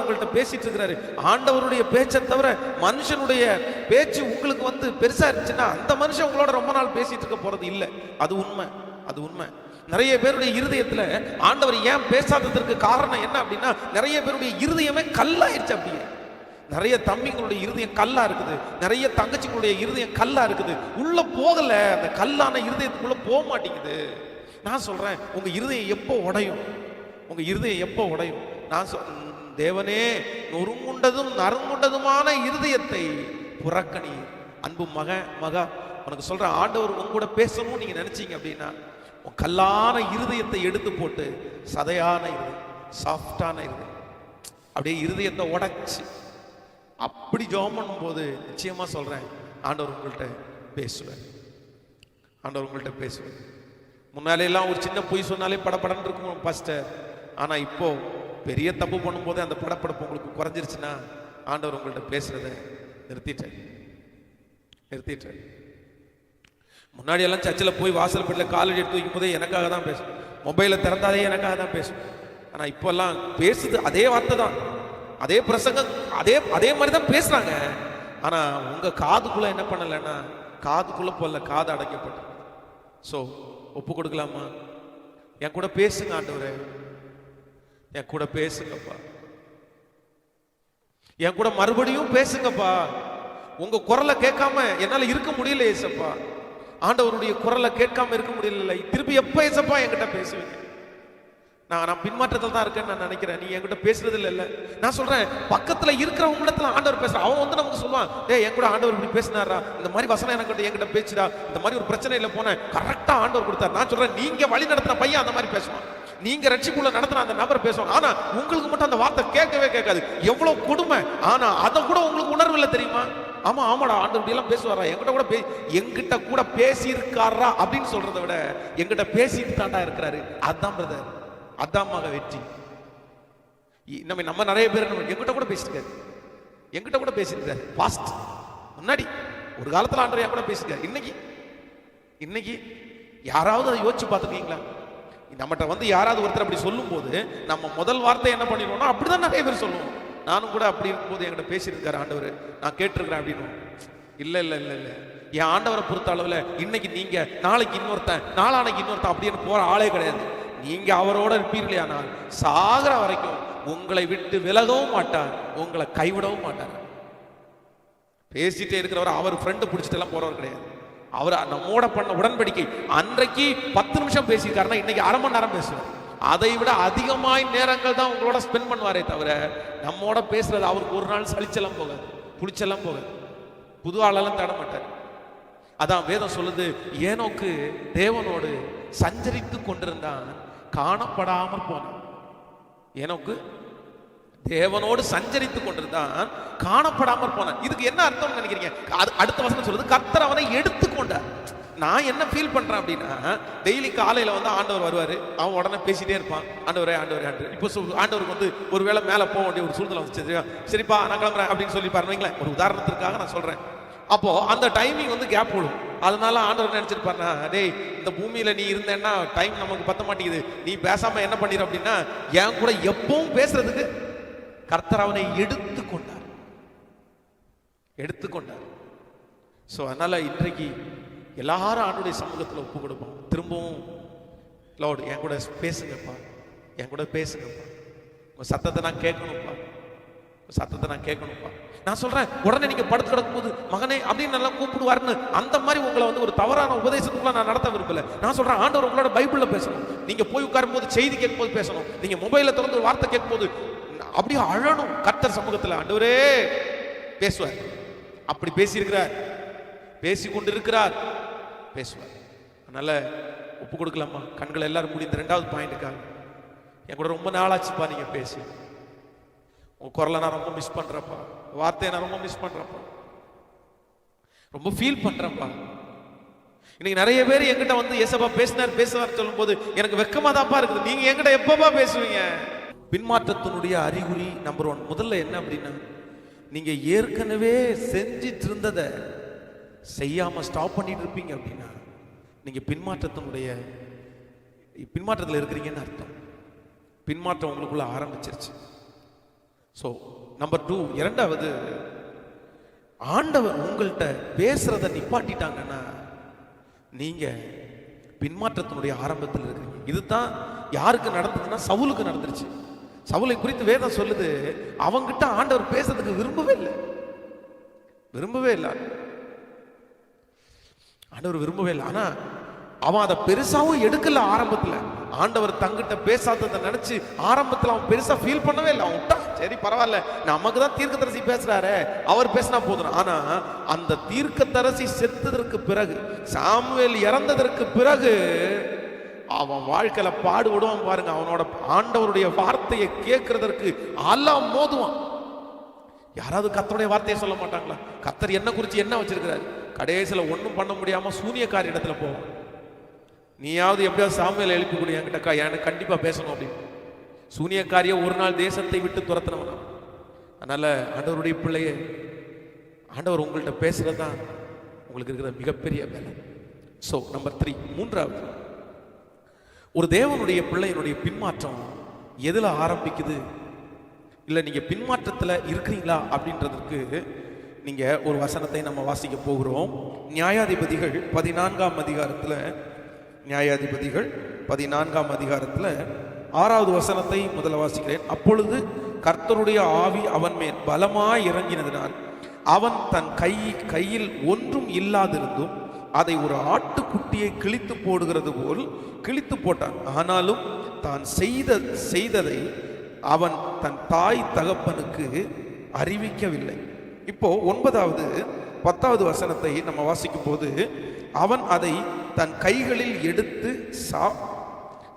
உங்கள்கிட்ட பேசிட்டு இருக்கிறாரு. ஆண்டவருடைய பேச்சை தவிர மனுஷனுடைய பேச்சு உங்களுக்கு வந்து பெருசா இருந்துச்சுன்னா அந்த மனுஷன் உங்களோட ரொம்ப நாள் பேசிட்டு இருக்க போறது இல்லை. அது உண்மை. நிறைய பேருடைய இருதயத்துல ஆண்டவர் ஏன் பேசாததற்கு காரணம் என்ன அப்படின்னா, நிறைய பேருடைய இருதயமே கல்லாயிருச்சு. அப்படியே நிறைய தம்பிங்களுடைய இருதயம் கல்லா இருக்குது, நிறைய தங்கச்சிங்களுடைய இருதயம் கல்லா இருக்குது. உள்ள போகல, அந்த கல்லான இருதயத்துக்குள்ள போக மாட்டேங்குது. நான் சொல்றேன், உங்க இருதயம் எப்போ உடையும்? நான் தேவனே, நொறுங்குண்டதும் நறுங்குண்டதுமான இருதயத்தை புறக்கணி. அன்பு மகா உனக்கு சொல்ற, ஆண்டவர் உங்க கூட பேசணும்னு நீங்க நினைச்சீங்க அப்படின்னா, உன் கல்லான இருதயத்தை எடுத்து போட்டு சதையான இருதயம், சாஃப்டான இருதயம், அப்படியே இருதயத்தை உடைச்சு அப்படி ஜெபம் பண்ணும்போது நிச்சயமா சொல்றேன், ஆண்டவர் உங்கள்கிட்ட பேசுவார். முன்னாலே எல்லாம் ஒரு சின்ன பொய் சொன்னாலே படப்படன்னு இருக்கும் பாஸ்டர். ஆனா இப்போ பெரிய தப்பு பண்ணும்போதே அந்த படப்படப்பு உங்களுக்கு குறைஞ்சிருச்சுன்னா ஆண்டவர் உங்கள்கிட்ட பேசுறதை நிறுத்திட்டார். முன்னாடி எல்லாம் சர்ச்சில் போய் வாசல் படியில் காலடி எடுத்து வைக்கும் போதே எனக்காக தான் பேசும், மொபைலை திறந்தாலே எனக்காக தான் பேசும். ஆனா இப்பெல்லாம் பேசுது அதே வார்த்தை தான், அதே பிரசங்கம், அதே மாதிரி தான் பேசுறாங்க. ஆனா உங்க காதுக்குள்ள என்ன பண்ணலன்னா, காதுக்குள்ள போல காது அடைக்கப்பட்டு. சோ ஒப்பு கொடுக்கலாமா? என் கூட பேசுங்க ஆண்டவரே, என் கூட பேசுங்கப்பா, என் கூட மறுபடியும் பேசுங்கப்பா. உங்க குரலை கேட்காம என்னால இருக்க முடியல ஏசப்பா. ஆண்டவருடைய குரலை கேட்காம இருக்க முடியல. திருப்பி எப்ப ஏசப்பா என்கிட்ட பேசுவீங்க? நான் பின்மாற்றத்தில் தான் இருக்கேன்னு நான் நினைக்கிறேன். நீ என்கிட்ட பேசுறது இல்லை. நான் சொல்றேன், பக்கத்துல இருக்கிறவங்களிடத்துல ஆண்டவர் பேசுற. அவன் வந்து நமக்கு சொல்லுவான், என் கூட ஆண்டவர் இப்படி பேசினாரா, இந்த மாதிரி வசனம் என்கிட்ட பேசுடா, இந்த மாதிரி ஒரு பிரச்சனையில போனேன், கரெக்டா ஆண்டவர் கொடுத்தார். நான் சொல்றேன், நீங்க வழி நடத்தின பையன் அந்த மாதிரி பேசுவான், நீங்க ரட்சிப்புள்ள நடத்தின அந்த நபர் பேசுவாங்க. ஆனா உங்களுக்கு மட்டும் அந்த வார்த்தை கேட்கவே கேட்காது. எவ்வளவு கொடுமை! ஆனா அதை கூட உங்களுக்கு உணர்வு இல்லை தெரியுமா? ஆமாடா, ஆண்டவர் எல்லாம் பேசுவாரா, என்கிட்ட கூட பேசியிருக்காரா அப்படின்னு சொல்றதை விட என்கிட்ட பேசிட்டு தாண்டா இருக்கிறாரு. அதான் பிரதர், அதான் மக வெற்றி. நம்ம நிறைய பேர் என்கிட்ட கூட பேசிருக்காரு. பாஸ்ட் முன்னாடி ஒரு காலத்துல ஆண்டவர் என் கூட பேசிருக்காரு. இன்னைக்கு யாராவது அதை யோசிச்சு பார்த்துருக்கீங்களா? நம்மகிட்ட வந்து யாராவது ஒருத்தர் அப்படி சொல்லும் போது நம்ம முதல் வார்த்தை என்ன பண்ணிடுவோம்னா, அப்படிதான் நிறைய பேர் சொல்லுவோம். நானும் கூட அப்படி இருக்கும்போது என்கிட்ட பேசியிருக்காரு ஆண்டவர், நான் கேட்டிருக்கிறேன் அப்படின்னு. இல்ல என் ஆண்டவரை பொறுத்த அளவுல இன்னைக்கு நீங்க, நாளைக்கு இன்னொருத்தன், நாளானைக்கு இன்னொருத்தன் அப்படின்னு போற ஆளே கிடையாது. நீங்க அவரோட இருப்பீர்களே, ஆனால் சாகிற வரைக்கும் உங்களை விட்டு விலகவும் மாட்டார், உங்களை கைவிடவும் மாட்டார். பேசிட்டே இருக்கிறவர் அவர் ஃப்ரெண்டு பிடிச்சிட்டு எல்லாம் போறவர் கிடையாது. அவர் நம்மோட பண்ண உடன்படிக்கை அன்றைக்கு 10 நிமிஷம் பேசியிருக்காருன்னா இன்னைக்கு அரை மணி நேரம் பேசுவார். அதை விட அதிகமாய் நேரங்கள் தான் உங்களோட ஸ்பெண்ட் பண்ணுவாரே தவிர நம்மோட பேசுறது அவருக்கு ஒரு நாள் சலிச்செல்லாம் போகாது, புளிச்செல்லாம் போகாது, புது ஆளெல்லாம் தேட மாட்டார். அதான் வேதம் சொல்லுது, ஏனோக்கு தேவனோடு சஞ்சரித்து கொண்டிருந்தான், காணப்படாமல் போனான். ஏனோக்கு தேவனோடு சஞ்சரித்து கொண்டிருந்தான், காணப்படாமல் போனான். இதுக்கு என்ன அர்த்தம் நினைக்கிறீங்க? அடுத்த வசனம் சொல்லுது, கர்த்தர் அவனை எடுத்துக்கொண்டார். நான் என்ன ஃபீல் பண்றேன் அப்படின்னா, டெய்லி காலையில வந்து ஆண்டவர் வருவாரு, அவன் உடனே பேசிட்டே இருப்பான், ஆண்டவரே ஆண்டவரே ஆண்டவர். இப்போ ஆண்டவருக்கு வந்து ஒருவேளை மேலே போக வேண்டிய ஒரு சூழ்நிலை வந்துச்சு, சரிப்பா நான் கிளம்புறேன் அப்படின்னு சொல்லி பாருங்களேன், ஒரு உதாரணத்திற்காக நான் சொல்றேன். அப்போ அந்த டைமிங் வந்து கேப் போடும். அதனால ஆண்டவர் நினைச்சிருப்பாருன்னா, டேய் இந்த பூமியில நீ இருந்தேன்னா டைம் நமக்கு பத்த மாட்டேங்குது, நீ பேசாம என்ன பண்ணிரு அப்படின்னா என் கூட எப்பவும் பேசுறதுக்கு கர்த்தர் அவனை எடுத்துக்கொண்டார். ஸோ அதனால இன்றைக்கு எல்லாரும் ஆண்டுடைய சமூகத்தில் ஒப்பு கொடுப்போம். திரும்பவும் லார்ட் என் கூட பேசுங்கப்பா, என் கூட பேசுங்கப்பா, உங்க சத்தத்தை நான் கேட்கணும்ப்பா, நான் சொல்றேன். உடனே நீங்க படுத்து கிடக்கும் போது மகனே அப்படின்னு நல்லா கூப்பிடுவாருன்னு அந்த மாதிரி உங்களை வந்து ஒரு தவறான உபதேசத்துக்குள்ள நான் நடத்த விரும்பல. நான் சொல்றேன், ஆண்டவர் உங்களோட பைபிள்ல பேசணும், நீங்க போய் உட்காரும் போது செய்தி கேட்கும் போது பேசணும், நீங்க மொபைல்ல திறந்து வார்த்தை கேட்கும் போது அப்படியே அழணும். கர்த்தர் சமூகத்தில் ஆண்டவரே பேசுவார். அப்படி பேசியிருக்கிறார், பேசிக்கொண்டிருக்கிறார், பேசுவார். அதனால ஒப்பு கொடுக்கலாமா? கண்களை எல்லாரும் மூடி இந்த 2வது பாயிண்ட்டுக்காக, என் கூட ரொம்ப நாளாச்சுப்பா நீங்க பேசி, உங்க குரலை நான் ரொம்ப மிஸ் பண்றப்பா, வார்த்தையை நான் ரொம்ப மிஸ் பண்றப்பா, ரொம்ப ஃபீல் பண்றேன்ப்பா. இன்னைக்கு நிறைய பேர் என்கிட்ட வந்து ஏசப்பா பேசுவார் சொல்லும் போது எனக்கு வெக்கமா தான்ப்பா இருக்குது. நீங்க என்கிட்ட எப்பப்பா பேசுவீங்க? பின்மாற்றத்தினுடைய அறிகுறி நம்பர் 1 முதல்ல என்ன அப்படின்னா, நீங்க ஏற்கனவே செஞ்சிட்டு இருந்ததை செய்யாம ஸ்டாப் பண்ணிட்டு இருப்பீங்க அப்படின்னா நீங்க பின்மாற்றத்தில் இருக்கிறீங்கன்னு அர்த்தம். பின்மாற்றம் உங்களுக்குள்ள ஆரம்பிச்சிருச்சு. ஸோ நம்பர் 2, 2வது, ஆண்டவர் உங்கள்கிட்ட பேசுறத நிப்பாட்டிட்டாங்கன்னா நீங்க பின்மாற்றத்தினுடைய ஆரம்பத்தில் இருக்கிறீங்க. இதுதான் யாருக்கு நடந்ததுன்னா சவுலுக்கு நடந்துருச்சு. சவுலை குறித்து வேதம் சொல்லுது, அவங்கிட்ட ஆண்டவர் பேசுறதுக்கு விரும்பவே இல்லை. ஆண்டவர் விரும்பவே இல்லை. ஆனா அவன் அதை பெருசாவும் எடுக்கல. ஆரம்பத்துல ஆண்டவர் தங்கிட்ட பேசாததை நினைச்சு ஆரம்பத்துல அவன் பெருசா ஃபீல் பண்ணவே இல்லை. அவன் விட்டா சரி பரவாயில்ல, நமக்கு தான் தீர்க்கதரிசி பேசுறாரு, அவர் பேசினா போதும். ஆனா அந்த தீர்க்கதரிசி செத்ததற்கு பிறகு, சாமுவேல் இறந்ததற்கு பிறகு அவன் வாழ்க்கையில பாடுபடுவான் பாருங்க. அவனோட ஆண்டவருடைய வார்த்தையை கேட்கறதற்கு அல்லாம் மோதுவான். யாராவது கர்த்தருடைய வார்த்தையை சொல்ல மாட்டாங்களா? கர்த்தர் என்ன குறித்து என்ன வச்சிருக்கிறாரு? கடைசியில ஒன்றும் பண்ண முடியாம சூனியக்காரி இடத்துல போவான். நீயாவது எப்படியாவது சாமுவேலை எழுப்பி கொடு, என்கிட்ட எனக்கு கண்டிப்பா பேசணும் அப்படின்னு. சூனியக்காரிய ஒரு நாள் தேசத்தை விட்டு துரத்தினவனா. அதனால ஆண்டவருடைய பிள்ளையே, ஆண்டவர் உங்கள்கிட்ட பேசுறது தான் உங்களுக்கு இருக்கிற மிகப்பெரிய வேலை. ஸோ நம்பர் 3, 3வது, ஒரு தேவனுடைய பிள்ளையினுடைய பின்மாற்றம் எதுல ஆரம்பிக்குது, இல்லை நீங்க பின்மாற்றத்துல இருக்கிறீங்களா அப்படின்றதுக்கு நீங்க ஒரு வசனத்தை நம்ம வாசிக்க போகிறோம். நியாயாதிபதிகள் 14ஆம் அதிகாரத்துல, நியாயாதிபதிகள் 14ஆம் அதிகாரத்துல 6வது வசனத்தை முதல்ல வாசிக்கிறேன். அப்பொழுது கர்த்தருடைய ஆவி அவன் மேல் பலமாய் இறங்கினதினால் அவன் தன் கையில் ஒன்றும் இல்லாதிருந்தும் அதை ஒரு ஆட்டுக்குட்டியை கிழித்து போடுகிறது போல் கிழித்து போட்டான். ஆனாலும் தான் செய்ததை அவன் தன் தாய் தகப்பனுக்கு அறிவிக்கவில்லை. இப்போ 9வது 10வது வசனத்தை நம்ம வாசிக்கும் போது, அவன் அதை தன் கைகளில் எடுத்து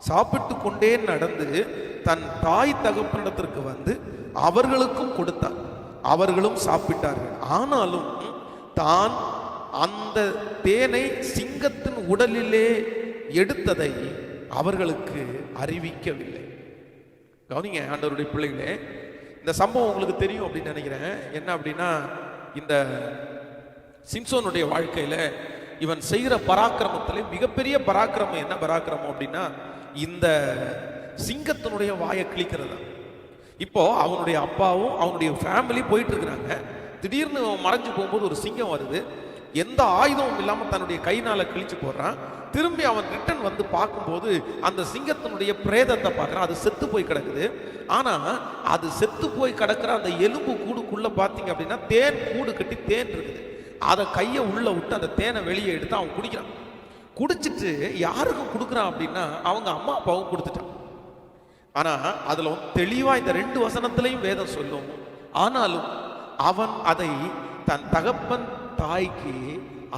சாப்பிட்டு கொண்டே நடந்து தன் தாய் தகப்பனிடத்திற்கு வந்து அவர்களுக்கும் கொடுத்தான், அவர்களும் சாப்பிட்டார்கள். ஆனாலும் தான் அந்த தேனை சிங்கத்தின் உடலிலே எடுத்ததை அவர்களுக்கு அறிவிக்கவில்லை. கவனிங்க ஆண்டவருடைய பிள்ளைகளே, இந்த சம்பவம் உங்களுக்கு தெரியும் அப்படின்னு நினைக்கிறேன். என்ன அப்படின்னா, இந்த சிம்சோனுடைய வாழ்க்கையில இவன் செய்கிற பராக்கிரமத்திலே மிகப்பெரிய பராக்கிரமம் என்ன பராக்கிரமம் அப்படின்னா, இந்த சிங்கத்தினுடைய வாயை கிழிக்கிறது. இப்போ அவனுடைய அப்பாவும் அவனுடைய ஃபேமிலி போயிட்டு இருக்கிறாங்க. திடீர்னு மறைஞ்சு போகும்போது ஒரு சிங்கம் வருது. எந்த ஆயுதமும் இல்லாம தன்னுடைய கைனால கிழிச்சு போடுறான். திரும்பி அவன் ரிட்டன் வந்து பார்க்கும்போது அந்த சிங்கத்தினுடைய பிரேதத்தை பார்க்கறான். அது செத்து போய் கிடக்குது. ஆனா அது செத்து போய் கிடக்கிற அந்த எலும்பு கூடுக்குள்ள பாத்தீங்க அப்படின்னா தேன் கூடு கட்டி தேன் இருக்குது. அதை கையை உள்ள விட்டு அந்த தேனை வெளியே எடுத்து அவன் குடிக்கிறான். குடிச்சிட்டு யாருக்கும் கொடுக்குறான் அப்படின்னா அவங்க அம்மா அப்பாவும் கொடுத்துட்டான். ஆனா அதுல தெளிவா இந்த 2 வசனத்திலையும் வேதம் சொல்லும், ஆனாலும் அவன் அதை தன் தகப்பன் தாய்க்கு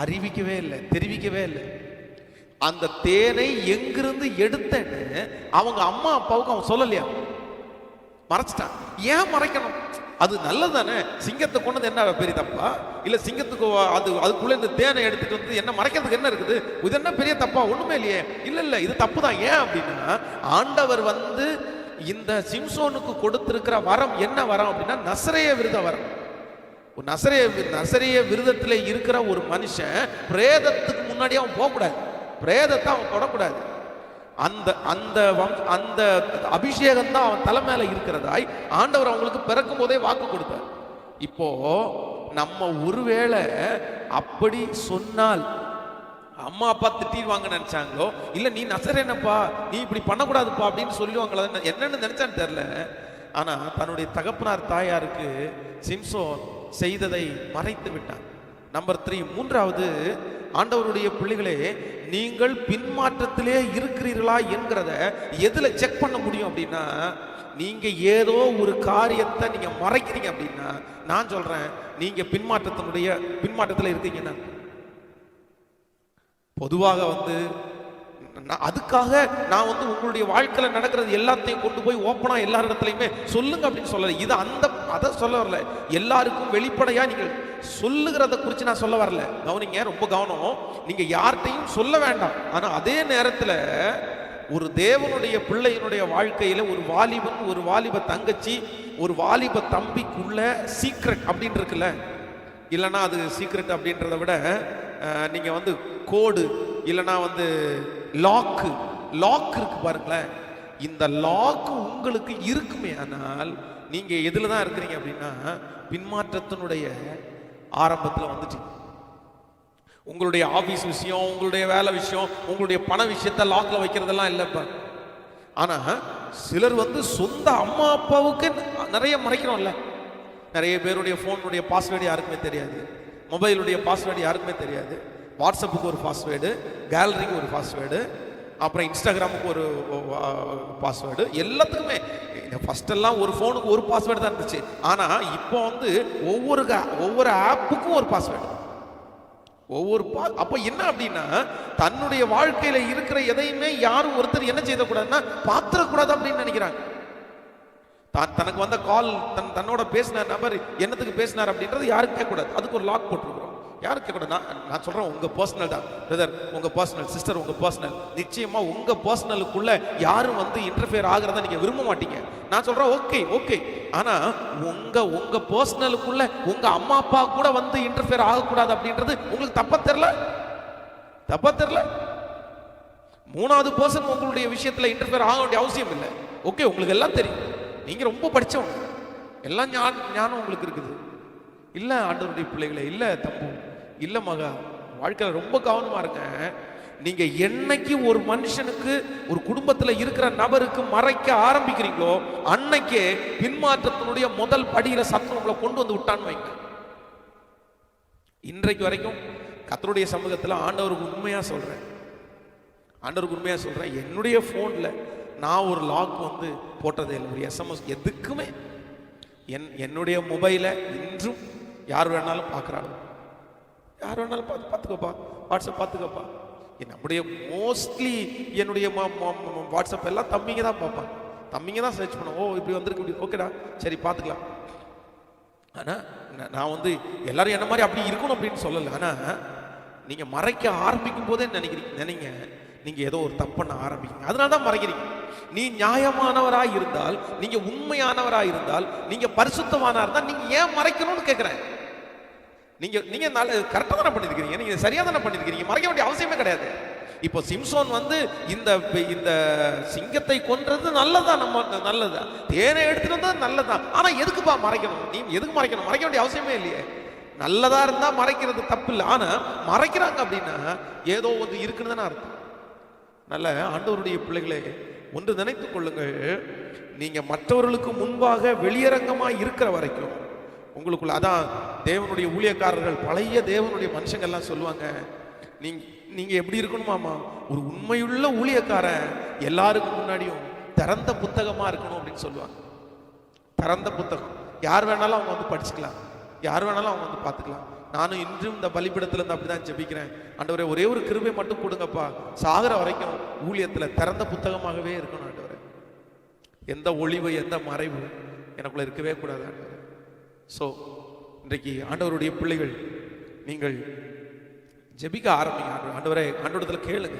அறிவிக்கவே இல்லை, தெரிவிக்கவே இல்லை. அந்த தேனை எங்கிருந்து எடுத்தேன்னு அவங்க அம்மா அப்பாவுக்கு அவன் சொல்லலையா, மறைச்சிட்டான். ஏன் மறைக்கணும்? அது நல்லதானே. சிங்கத்தை கொண்டது என்ன பெரிய தப்பா? இல்ல சிங்கத்துக்கு அதுக்குள்ள இந்த தேனை எடுத்துட்டு வந்து என்ன மறைக்கிறதுக்கு என்ன இருக்குது? இது என்ன பெரிய தப்பா? ஒண்ணுமே இல்லையே. இல்ல இது தப்பு தான். ஏன் அப்படின்னா ஆண்டவர் வந்து இந்த சிம்சோனுக்கு கொடுத்திருக்கிற வரம் என்ன வரம் அப்படின்னா நசரேய விருத வரம். நசரேய விருதத்திலே இருக்கிற ஒரு மனுஷன் பிரேதத்துக்கு முன்னாடி அவன் போகக்கூடாது, பிரேதத்தை அவன் தொடக்கூடாது. அந்த அந்த அந்த அபிஷேகம் தான் அவன் தலை மேல இருக்கிறதாய் ஆண்டவர் அவங்களுக்கு பிறக்கும் போதே வாக்கு கொடுத்தார். இப்போ நம்ம ஒருவேளை அப்படி சொன்னால் அம்மா அப்பா திட்டிடுவாங்க நினைச்சாங்களோ, இல்ல நீ நசரேனப்பா நீ இப்படி பண்ணக்கூடாதுப்பா அப்படின்னு சொல்லுவாங்களா, என்னன்னு நினைச்சான்னு தெரியல. ஆனா தன்னுடைய தகப்பனார் தாயாருக்கு சிம்சோன் செய்ததை மறைத்து விட்டான். நம்பர் 3, மூன்றாவது, ஆண்டவருடைய பிள்ளைகளே, நீங்கள் பின்மாற்றத்திலே இருக்கிறீர்களா என்கிறத எதுல செக் பண்ண முடியும் அப்படின்னா, நீங்க ஏதோ ஒரு காரியத்தை நீங்க மறைக்கிறீங்க அப்படின்னா நான் சொல்றேன் நீங்க பின்மாற்றத்துல இருக்கீங்கன்னா. பொதுவாக வந்து அதுக்காக நான் வந்து உங்களுடைய வாழ்க்கையில நடக்கிறது எல்லாத்தையும் கொண்டு போய் ஓப்பனா எல்லா இடத்துலையுமே சொல்லுங்க அப்படின்னு சொல்லல. இது அதை சொல்ல வரல. எல்லாருக்கும் வெளிப்படையா நீங்கள் சொல்லுகிறத குறித்து நான் சொல்ல வரல. கவனிங்க, ரொம்ப கவனம். நீங்க யார்கிட்டையும் சொல்ல வேண்டாம். ஆனா அதே நேரத்துல ஒரு தேவனுடைய பிள்ளையினுடைய வாழ்க்கையில ஒரு வாலிபன், ஒரு வாலிப தங்கச்சி, ஒரு வாலிப தம்பிக்குள்ள சீக்ரெட் அப்படின்னு இருக்குல்ல, இல்லைன்னா அது சீக்ரெட் அப்படின்றத விட நீங்க வந்து கோடு இல்லைன்னா வந்து லாக் இருக்கு பாருங்களேன். இந்த லாக் உங்களுக்கு இருக்குமே, ஆனால் நீங்க எதுல தான் இருக்கிறீங்க அப்படின்னா பின்மாற்றத்தினுடைய ஆரம்பத்தில் வந்துட்டீங்க. உங்களுடைய ஆபீஸ் விஷயம், உங்களுடைய வேலை விஷயம், உங்களுடைய பண விஷயத்தை லாக்ல வைக்கிறதெல்லாம் இல்லைப்பா. ஆனா சிலர் வந்து சொந்த அம்மா அப்பாவுக்கு நிறைய மறைக்கிறோம்ல. நிறைய பேருடைய போனுடைய பாஸ்வேர்டு யாருக்குமே தெரியாது, மொபைலுடைய பாஸ்வேர்டு யாருக்குமே தெரியாது. வாட்ஸ்அப்புக்கு ஒரு பாஸ்வேர்டு, கேலரிக்கு ஒரு பாஸ்வேர்டு, அப்புறம் இன்ஸ்டாகிராமுக்கு ஒரு பாஸ்வேர்டு, எல்லாத்துக்குமே. ஃபர்ஸ்ட் எல்லாம் ஒரு ஃபோனுக்கு ஒரு பாஸ்வேர்டு தான் இருந்துச்சு. ஆனா இப்போ வந்து ஒவ்வொரு ஆப்புக்கும் ஒரு பாஸ்வேர்டு, அப்ப என்ன அப்படின்னா தன்னுடைய வாழ்க்கையில இருக்கிற எதையுமே யாரும் ஒருத்தர் என்ன செய்யக்கூடாதுன்னா பாத்திரக்கூடாது அப்படின்னு நினைக்கிறாங்க. தனக்கு வந்த கால் தன்னோட பேசின நபர் என்னத்துக்கு பேசினார் அப்படின்றது யாருக்கு கேட்கக்கூடாது. அதுக்கு ஒரு லாக் போட்டுருக்கிறோம். யாருக்கு கேட்கக்கூடாது. நான் சொல்றேன் உங்க பர்சனல் தான் பிரதர், உங்க பர்சனல் சிஸ்டர், உங்க பர்சனல். நிச்சயமா உங்க பர்சனலுக்குள்ள யாரும் வந்து இன்டர்ஃபியர் ஆகிறத நீங்க விரும்ப மாட்டீங்க. நான் சொல்றேன் ஓகே. ஆனா உங்க பர்சனலுக்குள்ள உங்க அம்மா அப்பா கூட வந்து இன்டர்ஃபியர் ஆகக்கூடாது அப்படின்றது உங்களுக்கு தப்பா தெரியல. மூணாவது பர்சன் உங்களுடைய விஷயத்துல இன்டர்ஃபியர் ஆக வேண்டிய அவசியம் இல்லை. ஓகே, உங்களுக்கு எல்லாம் தெரியும், நீங்க ரொம்ப படிச்சவங்க, எல்லாம் ஞானம் உங்களுக்கு இருக்குது. இல்ல ஆண்டவருடைய பிள்ளைகளே, இல்ல தம்பு, இல்ல மகா, வாழ்க்கையில ரொம்ப கவனமா இருங்க. நீங்க என்னைக்கு ஒரு மனுஷனுக்கு, ஒரு குடும்பத்துல இருக்கிற நபருக்கு மறைக்க ஆரம்பிக்கிறீங்களோ அன்னைக்கே பின்மாற்றத்தினுடைய முதல் படியில சத்தம் உங்களை கொண்டு வந்து விட்டான்னு வைங்க. இன்றைக்கு வரைக்கும் கர்த்தருடைய சமூகத்துல ஆண்டவருக்கு உண்மையா சொல்றேன், என்னுடைய போன்ல நான் ஒரு லாக் வந்து போட்டதே இல்லை, ஒரு SMS எதுக்குமே. என்னுடைய மொபைலை இன்றும் யார் வேணாலும் பார்க்குறாங்க, யார் வேணாலும் பார்த்துக்கப்பா, வாட்ஸ்அப் பார்த்துக்கப்பா. நம்முடைய மோஸ்ட்லி என்னுடைய வாட்ஸ்அப் எல்லாம் தம்பிங்க தான் பார்ப்பாங்க, தம்பிங்க தான் சர்ச் பண்ணுவோம். ஓ இப்படி வந்திருக்கு, இப்படி ஓகேடா, சரி பார்த்துக்கலாம். ஆனால் நான் வந்து எல்லாரும் என்ன மாதிரி அப்படி இருக்கணும் அப்படின்னு சொல்லலை. ஆனால் நீங்கள் மறைக்க ஆரம்பிக்கும் போதே நினைங்க நீங்கள் ஏதோ ஒரு தப்பண்ண ஆரம்பிக்கிறீங்க, அதனால தான் மறைக்கிறீங்க. நீ நியாயமானவராக இருந்தால், நீங்க உண்மையானவராக இருந்தால், நீங்க பரிசுத்தமானா இருந்தால் நீங்க ஏன் மறைக்கணும்னு கேட்கிறேன். நீங்க கரெக்டாக தானே பண்ணிருக்கீங்க, நீங்க சரியா தானே பண்ணிருக்கீங்க, மறைக்க வேண்டிய அவசியமே கிடையாது. இப்போ சிம்சோன் வந்து இந்த சிங்கத்தை கொன்றது நல்லதா, நல்லதா, தேனை எடுத்துட்டு வந்தது நல்லதா. ஆனா எதுக்குப்பா மறைக்கணும்? நீ எதுக்கு மறைக்கணும்? மறைக்க வேண்டிய அவசியமே இல்லையே. நல்லதா இருந்தா மறைக்கிறது தப்பு இல்லை. ஆனா மறைக்கிறாங்க அப்படின்னா ஏதோ ஒன்று இருக்குன்னு தானே அர்த்தம். நல்ல ஆண்டவருடைய பிள்ளைகளே, ஒன்று நினைத்துக் கொள்ளுங்கள், நீங்க மற்றவர்களுக்கு முன்பாக வெளியரங்கமா இருக்கிற வரைக்கும் உங்களுக்குள்ள, அதான் தேவனுடைய ஊழியக்காரர்கள், பழைய தேவனுடைய மனுஷங்கள்லாம் சொல்லுவாங்க, நீங்க எப்படி இருக்கணுமாமா, ஒரு உண்மையுள்ள ஊழியக்காரன் எல்லாருக்கும் முன்னாடியும் திறந்த புத்தகமா இருக்கணும் அப்படின்னு சொல்லுவாங்க. திறந்த புத்தகம், யார் வேணாலும் அவங்க வந்து படிச்சுக்கலாம், யார் வேணாலும் அவங்க வந்து பார்த்துக்கலாம். நானும் இன்றும் இந்த பலிபீடத்துல இருந்து அப்படிதான் ஜெபிக்கிறேன், ஆண்டவரே ஒரே ஒரு கிருபை மட்டும் கொடுங்கப்பா, சாகர வரைக்கும் ஊழியத்துல திறந்த புத்தகமாகவே இருக்கணும் ஆண்டவரே. எந்த ஒளிவு எந்த மறைவு எனக்குள்ள இருக்கவே கூடாது ஆண்டவரே. ஸோ இன்றைக்கு ஆண்டவருடைய பிள்ளைகள், நீங்கள் ஜெபிக்க ஆரம்பிங்க. ஆண்டவரே, ஆண்டவரத்துல கேளுங்க.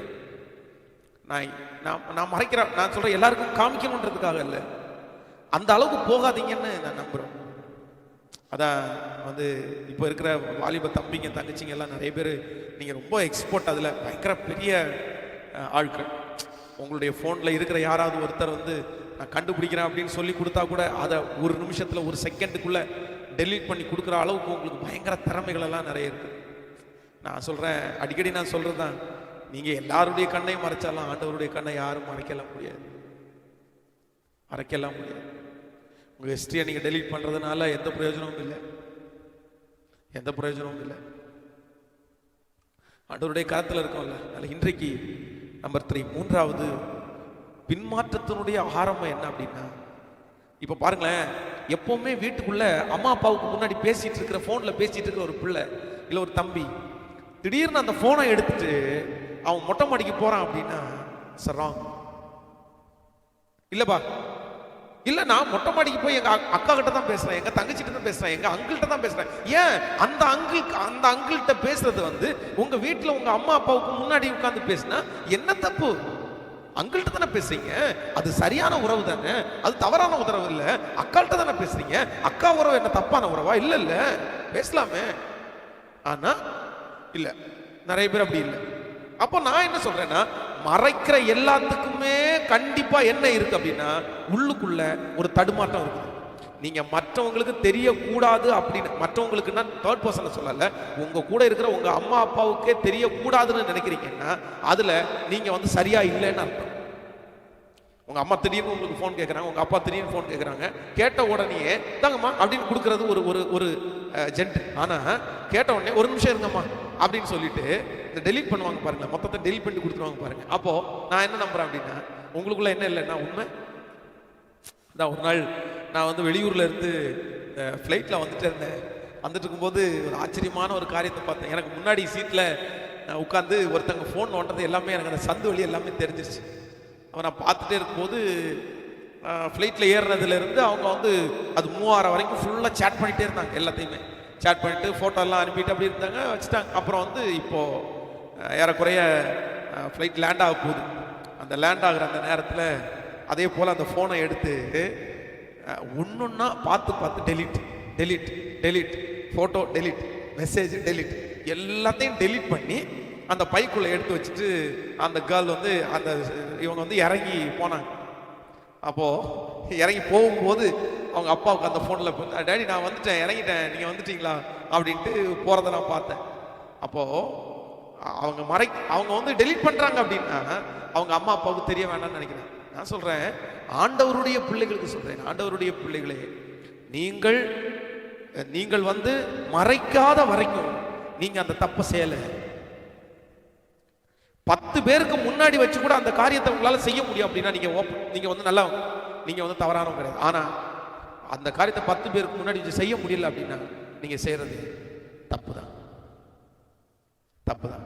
நான் மறைக்கிறேன், நான் சொல்றேன் எல்லாருக்கும் காமிக்கணுன்றதுக்காக இல்லை, அந்த அளவுக்கு போகாதீங்கன்னு நான் நம்புறேன். அதான் வந்து இப்போ இருக்கிற வாலிப தம்பிங்க தங்கச்சிங்க எல்லாம் நிறைய பேர், நீங்கள் ரொம்ப எக்ஸ்போர்ட், அதில் பயங்கர பெரிய ஆட்கள். உங்களுடைய ஃபோனில் இருக்கிற யாராவது ஒருத்தர் வந்து நான் கண்டுபிடிக்கிறேன் அப்படின்னு சொல்லி கொடுத்தா கூட அதை ஒரு நிமிஷத்தில் ஒரு செகண்டுக்குள்ளே டெலீட் பண்ணி கொடுக்குற அளவுக்கு உங்களுக்கு பயங்கர திறமைகள் எல்லாம் நிறைய இருக்குது. நான் சொல்கிறேன், அடிக்கடி நான் சொல்கிறது தான், நீங்கள் எல்லாருடைய கண்ணையும் மறைச்சாலும் ஆண்டவருடைய கண்ணை யாரும் மறைக்கலாம் முடியாது, மறைக்கலாம் முடியாது. உங்கள் ஹிஸ்ட்ரியை நீங்கள் டெலீட் பண்ணுறதுனால எந்த பிரயோஜனமும் இல்லை, எந்த பிரயோஜனமும் இல்லை. ஆண்டவருடைய கரத்தில் இருக்கோம்ல. அதில் இன்றைக்கு நம்பர் 3, மூன்றாவது பின்மாற்றத்தினுடைய ஆரம்பம் என்ன அப்படின்னா, இப்போ பாருங்களேன், எப்பவுமே வீட்டுக்குள்ள அம்மா அப்பாவுக்கு முன்னாடி பேசிட்டு இருக்கிற, ஃபோனில் பேசிட்டு இருக்கிற ஒரு பிள்ளை இல்லை ஒரு தம்பி திடீர்னு அந்த ஃபோனை எடுத்துட்டு அவன் மொட்டை மாடிக்கு போறான் அப்படின்னா ராங் இல்லப்பா. இல்ல, நான் மொட்டை மாடிக்கு போய் எங்க அக்கா கிட்ட தான் பேசுறேன், எங்க தங்கச்சிட்ட தான் பேசுறேன், எங்க அங்கிள்கிட்ட தான் பேசுறேன். ஏன் அந்த அங்கிள்கிட்ட பேசுறது வந்து உங்க வீட்டுல உங்க அம்மா அப்பாவுக்கு முன்னாடி உட்கார்ந்து பேசினா என்ன தப்பு? அங்கிள்கிட்ட தானே பேசுறீங்க, அது சரியான உறவு தானே, அது தவறான உறவு இல்ல. அக்காள்கிட்ட தானே பேசுறீங்க, அக்கா உறவு என்ன தப்பான உறவா? இல்ல இல்ல, பேசலாமே. ஆனா இல்ல, நிறைய பேர் அப்படி இல்லை. அப்போ நான் என்ன சொல்றேன்னா, மறைக்கிற எல்லாத்துக்குமே கண்டிப்பா என்ன இருக்கு அப்படின்னா, உள்ளுக்குள்ள ஒரு தடுமாற்றம் இருக்கு. நீங்க மற்றவங்களுக்கு தெரியக்கூடாது அப்படின்னு, மற்றவங்களுக்குன்னா தேர்ட் பர்சனை சொல்லல, உங்க கூட இருக்கிற உங்க அம்மா அப்பாவுக்கே தெரியக்கூடாதுன்னு நினைக்கிறீங்கன்னா அதுல நீங்க வந்து சரியா இல்லைன்னு அர்த்தம். உங்க அம்மா திடீர்னு உங்களுக்கு ஃபோன் கேட்குறாங்க, உங்க அப்பா திடீர்னு ஃபோன் கேட்குறாங்க, கேட்ட உடனே தாங்கம்மா அப்படின்னு கொடுக்கறது ஒரு ஒரு ஒரு ஜென்ட். ஆனா கேட்ட உடனே ஒரு நிமிஷம் இருங்கம்மா அப்படின்னு சொல்லிட்டு இந்த டெலீட் பண்ணுவாங்க பாருங்க, மொத்தத்தை டெலீட் பண்ணி கொடுத்துருவாங்க பாருங்க. அப்போ நான் என்ன நம்புறேன் அப்படின்னா, உங்களுக்குள்ள என்ன இல்லைன்னா உண்மை தான். ஒரு நாள் நான் வந்து வெளியூர்ல இருந்து ஃப்ளைட்ல வந்துட்டு இருந்தேன். வந்துட்டு இருக்கும்போது ஒரு ஆச்சரியமான ஒரு காரியத்தை பார்த்தேன். எனக்கு முன்னாடி சீட்ல உட்காந்து ஒருத்தங்க ஃபோன் நோண்டது எல்லாமே எனக்கு அந்த சந்து வழி எல்லாமே தெரிஞ்சிருச்சு. அவன் நான் பார்த்துட்டே இருக்கும்போது ஃப்ளைட்டில் ஏறுனதுலேருந்து அவங்க வந்து அது 3000 வரைக்கும் ஃபுல்லாக சேட் பண்ணிகிட்டே இருந்தாங்க. எல்லாத்தையுமே சேட் பண்ணிட்டு ஃபோட்டோலாம் அனுப்பிட்டு அப்படி இருந்தாங்க, வச்சுட்டாங்க. அப்புறம் வந்து இப்போது ஏறக்குறைய ஃப்ளைட் லேண்ட் ஆக போகுது. அந்த லேண்ட் ஆகிற அந்த நேரத்தில் அதே போல் அந்த ஃபோனை எடுத்து ஒன்றொன்னா பார்த்து delete delete delete, photo delete, message delete, எல்லாத்தையும் டெலிட் பண்ணி அந்த பைக்குள்ளே எடுத்து வச்சுட்டு அந்த கேர்ள் வந்து அந்த இவங்க வந்து இறங்கி போனாங்க. அப்போது இறங்கி போகும்போது அவங்க அப்பாவுக்கு அந்த ஃபோனில், டேடி நான் வந்துட்டேன், இறங்கிட்டேன், நீங்கள் வந்துட்டீங்களா அப்படின்ட்டு போகிறத நான் பார்த்தேன். அப்போது அவங்க வந்து டெலிட் பண்ணுறாங்க அப்படின்னா அவங்க அம்மா அப்பாவுக்கு தெரிய வேண்டாம்னு நினைக்கிறேன். நான் சொல்கிறேன், ஆண்டவருடைய பிள்ளைகளுக்கு சொல்கிறேன், ஆண்டவருடைய பிள்ளைகளே, நீங்கள் வந்து மறைக்காத வரைக்கும் நீங்கள் அந்த தப்பை செய்யலை. 10 பேருக்கு முன்னாடி வச்சு கூட அந்த காரியத்தை உங்களால செய்ய முடியும் அப்படின்னா நீங்க வந்து நல்லா, நீங்க வந்து தவறானவங்க கிடையாது. ஆனா அந்த காரியத்தை 10 பேருக்கு முன்னாடி வச்சு செய்ய முடியல அப்படின்னா நீங்க செய்யறது தப்புதான், தப்புதான்.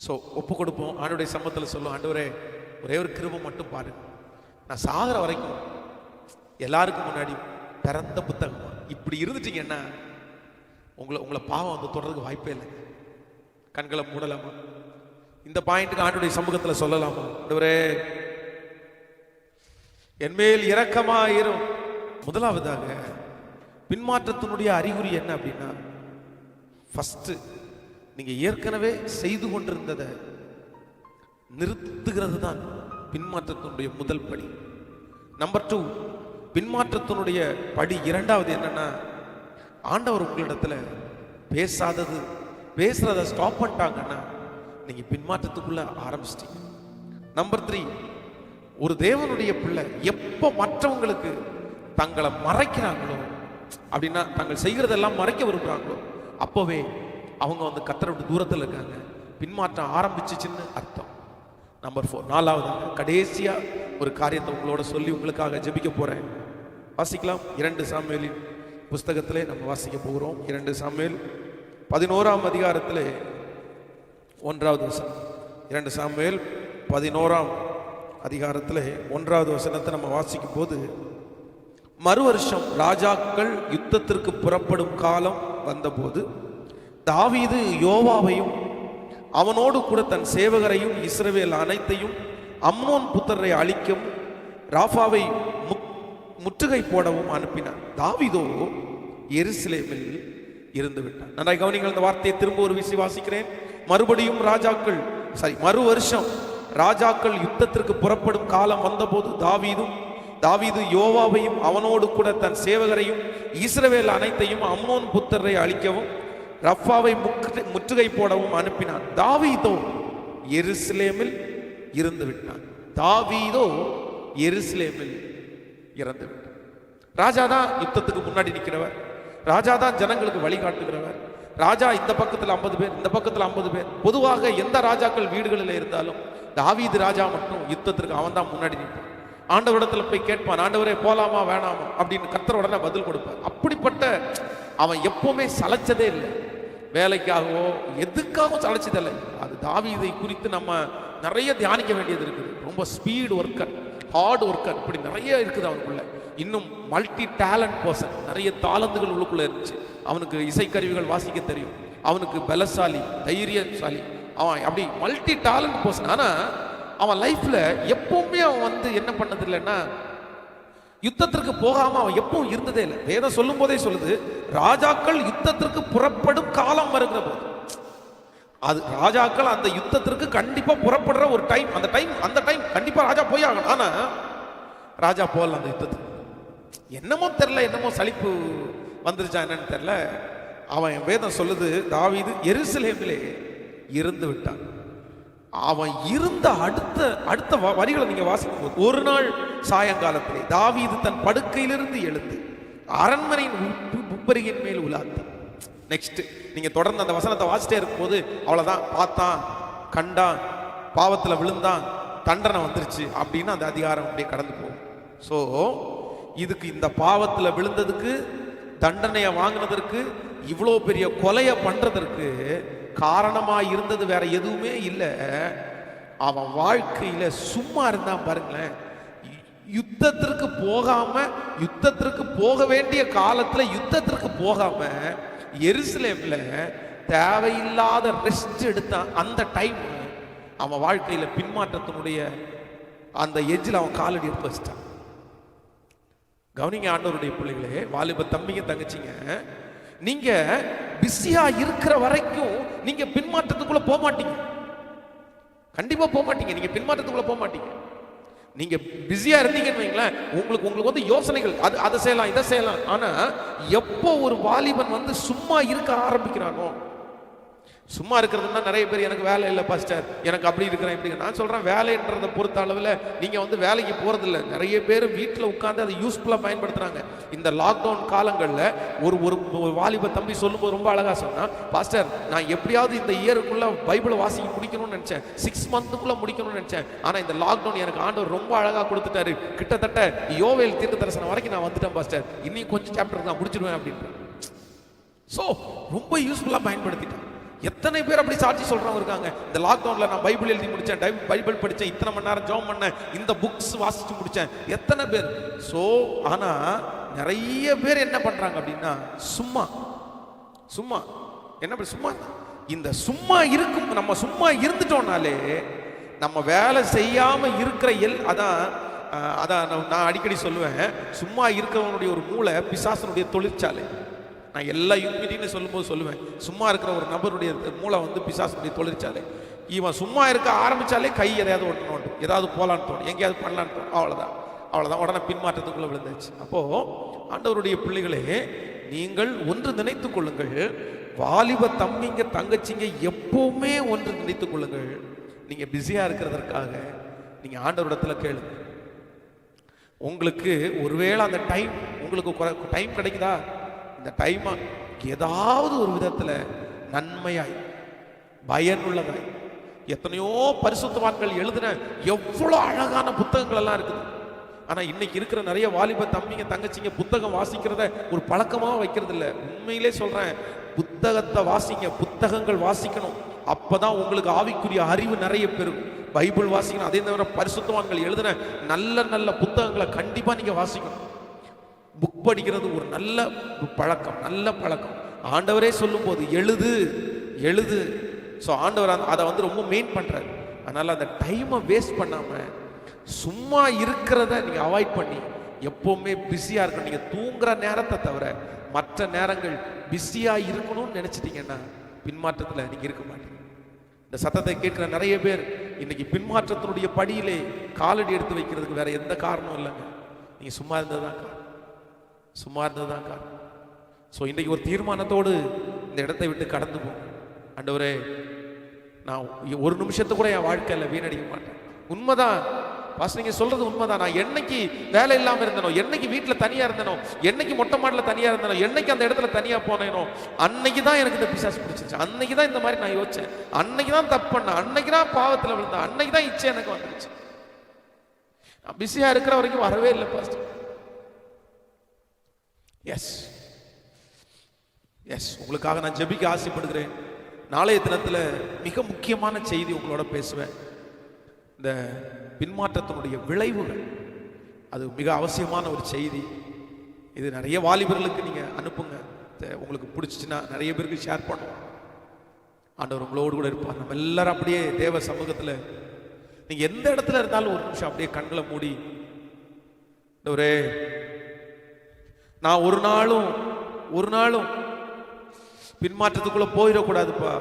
ஸோ ஒப்பு கொடுப்போம், ஆண்டவருடைய சமூகத்தில் சொல்லுவோம், ஆண்டவரே ஒரே ஒரு கிருபை மட்டும் பாருங்க, நான் சாகிற வரைக்கும் எல்லாருக்கும் முன்னாடி திறந்த புத்தகமா இப்படி இருந்துட்டீங்கன்னா உங்களை பாவம் வந்து தொடர்றதுக்கு வாய்ப்பே இல்லை. கண்களை மூடலாமா? இந்த பாயிண்ட்டுக்கு ஆண்டவருடைய சமூகத்தில் சொல்லலாமா? ஆண்டவரே என்மேல் இரக்கமாயிரும். முதலாவதாக பின்மாற்றத்தினுடைய அறிகுறி என்ன அப்படின்னா, ஃபர்ஸ்ட் நீங்க ஏற்கனவே செய்து கொண்டிருந்ததை நிறுத்துகிறது தான் பின்மாற்றத்தினுடைய முதல் படி. நம்பர் 2, பின்மாற்றத்தினுடைய படி இரண்டாவது என்னன்னா, ஆண்டவர் உங்களிடத்துல பேசுறத ஸ்டாப் பண்ணிட்டாங்கன்னா நீங்க பின்மாற்றத்துக்குள்ள ஆரம்பிச்சிட்டீங்க. நம்பர் 3, ஒரு தேவனுடைய பிள்ளை எப்போ மற்றவங்களுக்கு தங்களை மறைக்கிறாங்களோ, அப்படின்னா தங்கள் செய்கிறதெல்லாம் மறைக்க விரும்புகிறாங்களோ, அப்போவே அவங்க வந்து கர்த்தரோட தூரத்தில் இருக்காங்க, பின்மாற்றம் ஆரம்பிச்சிச்சுன்னு அர்த்தம். நம்பர் 4, 4வது கடைசியா ஒரு காரியத்தை உங்களோட சொல்லி உங்களுக்காக ஜெபிக்க போறேன். வாசிக்கலாம். 2 சாமுவேலின் புஸ்தகத்திலே நம்ம வாசிக்க போகிறோம். 2 சாமுவேல் 11ஆம் அதிகாரத்திலே 1வது வசனம். 2 சாமுவேல் 11ஆம் அதிகாரத்திலே 1வது வசனத்தை நம்ம வாசிக்கும் போது, மறு வருஷம் ராஜாக்கள் யுத்தத்திற்கு புறப்படும் காலம் வந்தபோது தாவீது யோவாவையும் அவனோடு கூட தன் சேவகரையும் இஸ்ரவேல் அனைத்தையும் அம்னோன் புத்திரரை அழிக்கவும் ராஃபாவை முற்றுகை போடவும் அனுப்பினார். தாவீதோ எருசலேமில் இருந்து விட்டார். நன்றாய் கவனிங்கள், இந்த வார்த்தையை திரும்ப ஒரு விசி வாசிக்கிறேன். மறுபடியும் மறு வருஷம் ராஜாக்கள் யுத்தத்திற்கு புறப்படும் காலம் வந்தபோது தாவீது யோவாவையும் அவனோடு கூட தன் சேவகரையும் இஸ்ரவேல் அனைத்தையும் அம்னோன் புத்திரரை அழிக்கவும் ரஃபாவை முற்றுகை போடவும் அனுப்பினான். தாவீதோ எருசலேமில் இருந்து விட்டான். தாவீதோ எருசலேமில் இறந்து விட்டான். ராஜா தான் யுத்தத்துக்கு முன்னாடி நிற்கிறவர், ராஜா தான் ஜனங்களுக்கு வழிகாட்டுகிறவர். ராஜா இந்த பக்கத்தில் 50 பேர், இந்த பக்கத்தில் 50 பேர். பொதுவாக எந்த ராஜாக்கள் வீடுகளில் இருந்தாலும் தாவீது ராஜா மட்டும் யுத்தத்திற்கு அவன் தான் முன்னாடி நிற்பான். ஆண்டவரிடத்துல போய் கேட்பான், ஆண்டவரே போலாமா வேணாமா அப்படின்னு. கர்த்தர் உடனே பதில் கொடுப்பார். அப்படிப்பட்ட அவன் எப்பவுமே சளைச்சதே இல்லை, வேலைக்காகவோ எதுக்காகவும் சளைச்சதில்லை. அது தாவீதை குறித்து நம்ம நிறைய தியானிக்க வேண்டியது இருக்குது. ரொம்ப ஸ்பீடு ஒர்க்கர், ஹார்ட் ஒர்க்கர், இப்படி நிறைய இருக்குது அவனுக்குள்ள. இன்னும் மல்டி டேலண்ட் பர்சன், நிறைய தாளந்துகள் உள்ளுக்குள்ள இருந்துச்சு. அவனுக்கு இசைக்கருவிகள் வாசிக்க தெரியும், அவனுக்கு பலசாலி, தைரியசாலி, அவன் அப்படி மல்டி டேலண்ட் பர்சன். ஆனா அவன் லைஃப்ல எப்பவுமே அவன் வந்து என்ன பண்ணது இல்லைன்னா, யுத்தத்திற்கு போகாம அவன் எப்பவும் இருந்ததே இல்லை. வேதம் சொல்லும் போதே சொல்லுது, ராஜாக்கள் யுத்தத்திற்கு புறப்படும் காலம் வருகிற போது, அது ராஜாக்கள் அந்த யுத்தத்திற்கு கண்டிப்பா புறப்படுற ஒரு டைம், அந்த டைம் கண்டிப்பா ராஜா போய் ஆகணும். ஆனா ராஜா போகல அந்த யுத்தத்துக்கு. என்னமோ தெரியல, என்னமோ சலிப்பு வந்துருச்சா என்னன்னு தெரியல. அவன் வேதம் சொல்லுது, தாவீது எருசலேமிலே இருந்து விட்டான். அவன் இருந்த அடுத்த வரிகளை நீங்க வாசிக்கும் போது, ஒரு நாள் சாயங்காலத்திலே தாவீது தன் படுக்கையிலிருந்து எழுந்து அரண்மனையின் உப்பரியின் மேல் உலாத்தி. நெக்ஸ்ட் நீங்க தொடர்ந்து அந்த வசனத்தை வாசிட்டே இருக்கும் போது, அவ்வளவுதான், பார்த்தான், கண்டான், பாவத்துல விழுந்தான், தண்டனை வந்துருச்சு அப்படின்னு அந்த அதிகாரம் அப்படியே கடந்து போகும். ஸோ இதுக்கு, இந்த பாவத்துல விழுந்ததுக்கு, தண்டனையை வாங்கினதற்கு, இவ்வளோ பெரிய கொலையை பண்றதற்கு காரணமா இருந்தது வேற எதுவுமே இல்லை. அவன் வாழ்க்கையில சும்மா இருந்தான் பாருங்களேன். யுத்தத்திற்கு போக வேண்டிய காலத்துல யுத்தத்திற்கு போகாம எருசலேம்ல தேவையில்லாத ரெஸ்ட் எடுத்தான். அந்த டைம் அவன் வாழ்க்கையில பின்மாற்றத்தினுடைய அந்த எஜ்ஜில் அவன் காலடி எடுத்து வச்சிட்டான். கவனிங்க ஆண்டவருடைய பிள்ளைகளே, வாலிப தம்பிங்க தங்கச்சிங்க, நீங்க பிஸியா இருக்கிற வரைக்கும் நீங்க பின்மாற்றத்துக்குள்ள போக மாட்டீங்க. கண்டிப்பா போக மாட்டீங்க. நீங்க பின்மாற்றத்துக்குள்ள போக மாட்டீங்க. நீங்க பிஸியா இருந்தீங்கன்னு வைங்களேன், உங்களுக்கு வந்து யோசனைகள், அதை செய்யலாம், இதை செய்யலாம். ஆனா எப்போ ஒரு வாலிபன் வந்து சும்மா இருக்க ஆரம்பிக்கிறானோ, சும்மா இருக்கிறதுனா நிறைய பேர் எனக்கு வேலை இல்லை பாஸ்டர், எனக்கு அப்படி இருக்கிறேன் இப்படி. நான் சொல்றேன், வேலைன்றதை பொறுத்த அளவில் நீங்க வந்து வேலைக்கு போறது இல்லை. நிறைய பேர் வீட்டில் உட்கார்ந்து அதை யூஸ்ஃபுல்லா பயன்படுத்துறாங்க. இந்த லாக்டவுன் காலங்களில் ஒரு வாலிப தம்பி சொல்லும்போது ரொம்ப அழகா சொன்னா, பாஸ்டர் நான் எப்படியாவது இந்த இயருக்குள்ள பைபிளை வாசிக்க முடிக்கணும்னு நினைச்சேன், 6 மந்த்துக்குள்ள முடிக்கணும்னு நினைச்சேன். ஆனா இந்த லாக்டவுன் எனக்கு ஆண்டவர் ரொம்ப அழகா கொடுத்துட்டாரு. கிட்டத்தட்ட யோவேல் தீர்க்க தரிசனம் வரைக்கும் நான் வந்துட்டேன் பாஸ்டர், இன்னும் கொஞ்சம் சாப்டர் நான் முடிச்சிடுவேன் அப்படின்னு. ஸோ ரொம்ப யூஸ்ஃபுல்லா பயன்படுத்திட்டேன். எத்தனை பேர் அப்படி சாட்சி சொல்றவங்க இருக்காங்க. இந்த லாக்டவுன்ல நான் பைபிள் எழுதி முடிச்சேன், பைபிள் படிச்சேன், இத்தனை மணி நேரம் ஜெபம் பண்ணேன், இந்த புக்ஸ் வாசிச்சு முடிச்சேன், எத்தனை பேர். சோ ஆனா நிறைய பேர் என்ன பண்றாங்க அப்படின்னா, சும்மா என்ன சும்மா இந்த சும்மா இருக்கும். நம்ம சும்மா இருந்துட்டோம்னாலே நம்ம வேலை செய்யாம இருக்கிற அதான் நான் அடிக்கடி சொல்லுவேன், சும்மா இருக்கிறவனுடைய ஒரு மூளை பிசாசனுடைய தொழிற்சாலை. நான் எல்லா யூனிட்டின்னு சொல்லும்போது சொல்லுவேன், சும்மா இருக்கிற ஒரு நபருடைய மூளை வந்து பிசாசுடைய தொழிற்சாலை. இவன் சும்மா இருக்க ஆரம்பிச்சாலே கை எதையாவது ஒட்டணும், ஏதாவது போலான்னு தோணும், எங்கேயாவது பண்ணலான்னு தோணும், அவ்வளோதான் உடனே பின்மாற்றத்துக்குள்ள விழுந்துச்சு. அப்போ ஆண்டவருடைய பிள்ளைகளே, நீங்கள் ஒன்று நினைத்துக் கொள்ளுங்கள், வாலிப தம்பிங்க தங்கச்சிங்க எப்பவுமே ஒன்று நினைத்துக் கொள்ளுங்கள், நீங்க பிஸியா இருக்கிறதற்காக நீங்க ஆண்டவரிடத்துல கேளுங்க. உங்களுக்கு ஒருவேளை அந்த டைம் உங்களுக்கு டைம் கிடைக்குதா, இந்த டைம் ஏதாவது ஒரு விதத்துல நன்மையாய் பயனுள்ளதாய், எத்தனையோ பரிசுத்தவான்கள் எழுதின எவ்வளவு அழகான புத்தகங்கள் எல்லாம் இருக்குது. ஆனா இன்னைக்கு இருக்கிற நிறைய வாலிப தம்பிங்க தங்கச்சிங்க புத்தகம் வாசிக்கிறத ஒரு பழக்கமா வைக்கிறது இல்ல. உண்மையிலே சொல்றேன், புத்தகத்தை வாசிங்க, புத்தகங்கள் வாசிக்கணும். அப்பதான் உங்களுக்கு ஆவிக்குரிய அறிவு நிறைய பெறும். பைபிள் வாசிக்கணும். அதே தவிர பரிசுத்தவான்கள் எழுதின நல்ல நல்ல புத்தகங்களை கண்டிப்பா நீங்க வாசிக்கணும். புக் படிக்கிறது ஒரு நல்ல பழக்கம், நல்ல பழக்கம். ஆண்டவரே சொல்லும் போது எழுது எழுது. ஸோ ஆண்டவர் அதை ரொம்ப மெயின் பண்றாரு. அதனால அந்த டைமை வேஸ்ட் பண்ணாம சும்மா இருக்கிறத நீங்க அவாய்ட் பண்ணி எப்பவுமே பிஸியா இருக்கணும். நீங்க தூங்குற நேரத்தை தவிர மற்ற நேரங்கள் பிஸியா இருக்கணும்னு நினைச்சிட்டீங்கன்னா பின்மாற்றத்துல நீங்க இருக்க மாட்டீங்க. இந்த சத்தத்தை கேட்கிற நிறைய பேர் இன்னைக்கு பின்மாற்றத்தினுடைய படியிலே காலடி எடுத்து வைக்கிறதுக்கு வேற எந்த காரணம் இல்லைங்க. நீங்க சும்மா இருந்ததுதான் காரணம், சும்மா இருந்ததுதான் காரணம். ஸோ இன்னைக்கு ஒரு தீர்மானத்தோடு இந்த இடத்தை விட்டு கடந்து போகும். ஆண்டவரே, நான் ஒரு நிமிஷத்தை கூட என் வாழ்க்கையில் வீணடிக்க மாட்டேன். உண்மைதான் பாஸ்டர், நீங்க சொல்றது உண்மைதான். நான் என்னைக்கு வேலை இல்லாம இருந்தனோ, என்னைக்கு வீட்டுல தனியா இருந்தனோ, என்னைக்கு மொட்டை மாடல தனியா இருந்தனோ, என்னைக்கு அந்த இடத்துல தனியா போனேனோ, அன்னைக்கு தான் எனக்கு இந்த பிசாசு பிடிச்சிருச்சு. அன்னைக்கு தான் இந்த மாதிரி நான் யோசிச்சேன். அன்னைக்கு தான் தப்பு பண்ணேன். அன்னைக்கு தான் பாவத்துல விழுந்தேன். அன்னைக்கு தான் இச்சை எனக்கு வந்துருச்சு. நான் பிஸியா இருக்கிற வரைக்கும் வரவே இல்லை பாஸ்டர். எஸ் எஸ், உங்களுக்காக நான் ஜெபிக்க ஆசைப்படுகிறேன். நாளைய தினத்துல மிக முக்கியமான செய்தி உங்களோட பேசுவேன். இந்த பின்மாற்றத்தினுடைய விளைவுகள், அது மிக அவசியமான ஒரு செய்தி. இது நிறைய வாலிபர்களுக்கு நீங்க அனுப்புங்க. உங்களுக்கு பிடிச்சிச்சுன்னா நிறைய பேருக்கு ஷேர் பண்ணுவோம். ஆண்டவர் உங்களோடு கூட இருப்பார். நம்ம எல்லாரும் அப்படியே தேவ சமூகத்துல நீங்க எந்த இடத்துல இருந்தாலும் ஒரு நிமிஷம் அப்படியே கண்களை மூடி, ஆண்டவரே, நான் ஒரு நாளும் பின்மாற்றத்துக்குள்ள போயிடக்கூடாதுப்பா.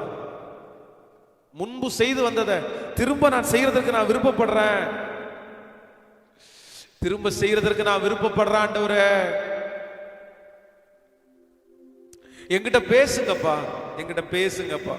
முன்பு செய்து வந்ததை திரும்ப நான் செய்யறதற்கு நான் விருப்பப்படுறேன். திரும்ப செய்யறதற்கு நான் விருப்பப்படுறேன். ஆண்டவரே, என்கிட்ட பேசுங்கப்பா, என்கிட்ட பேசுங்கப்பா.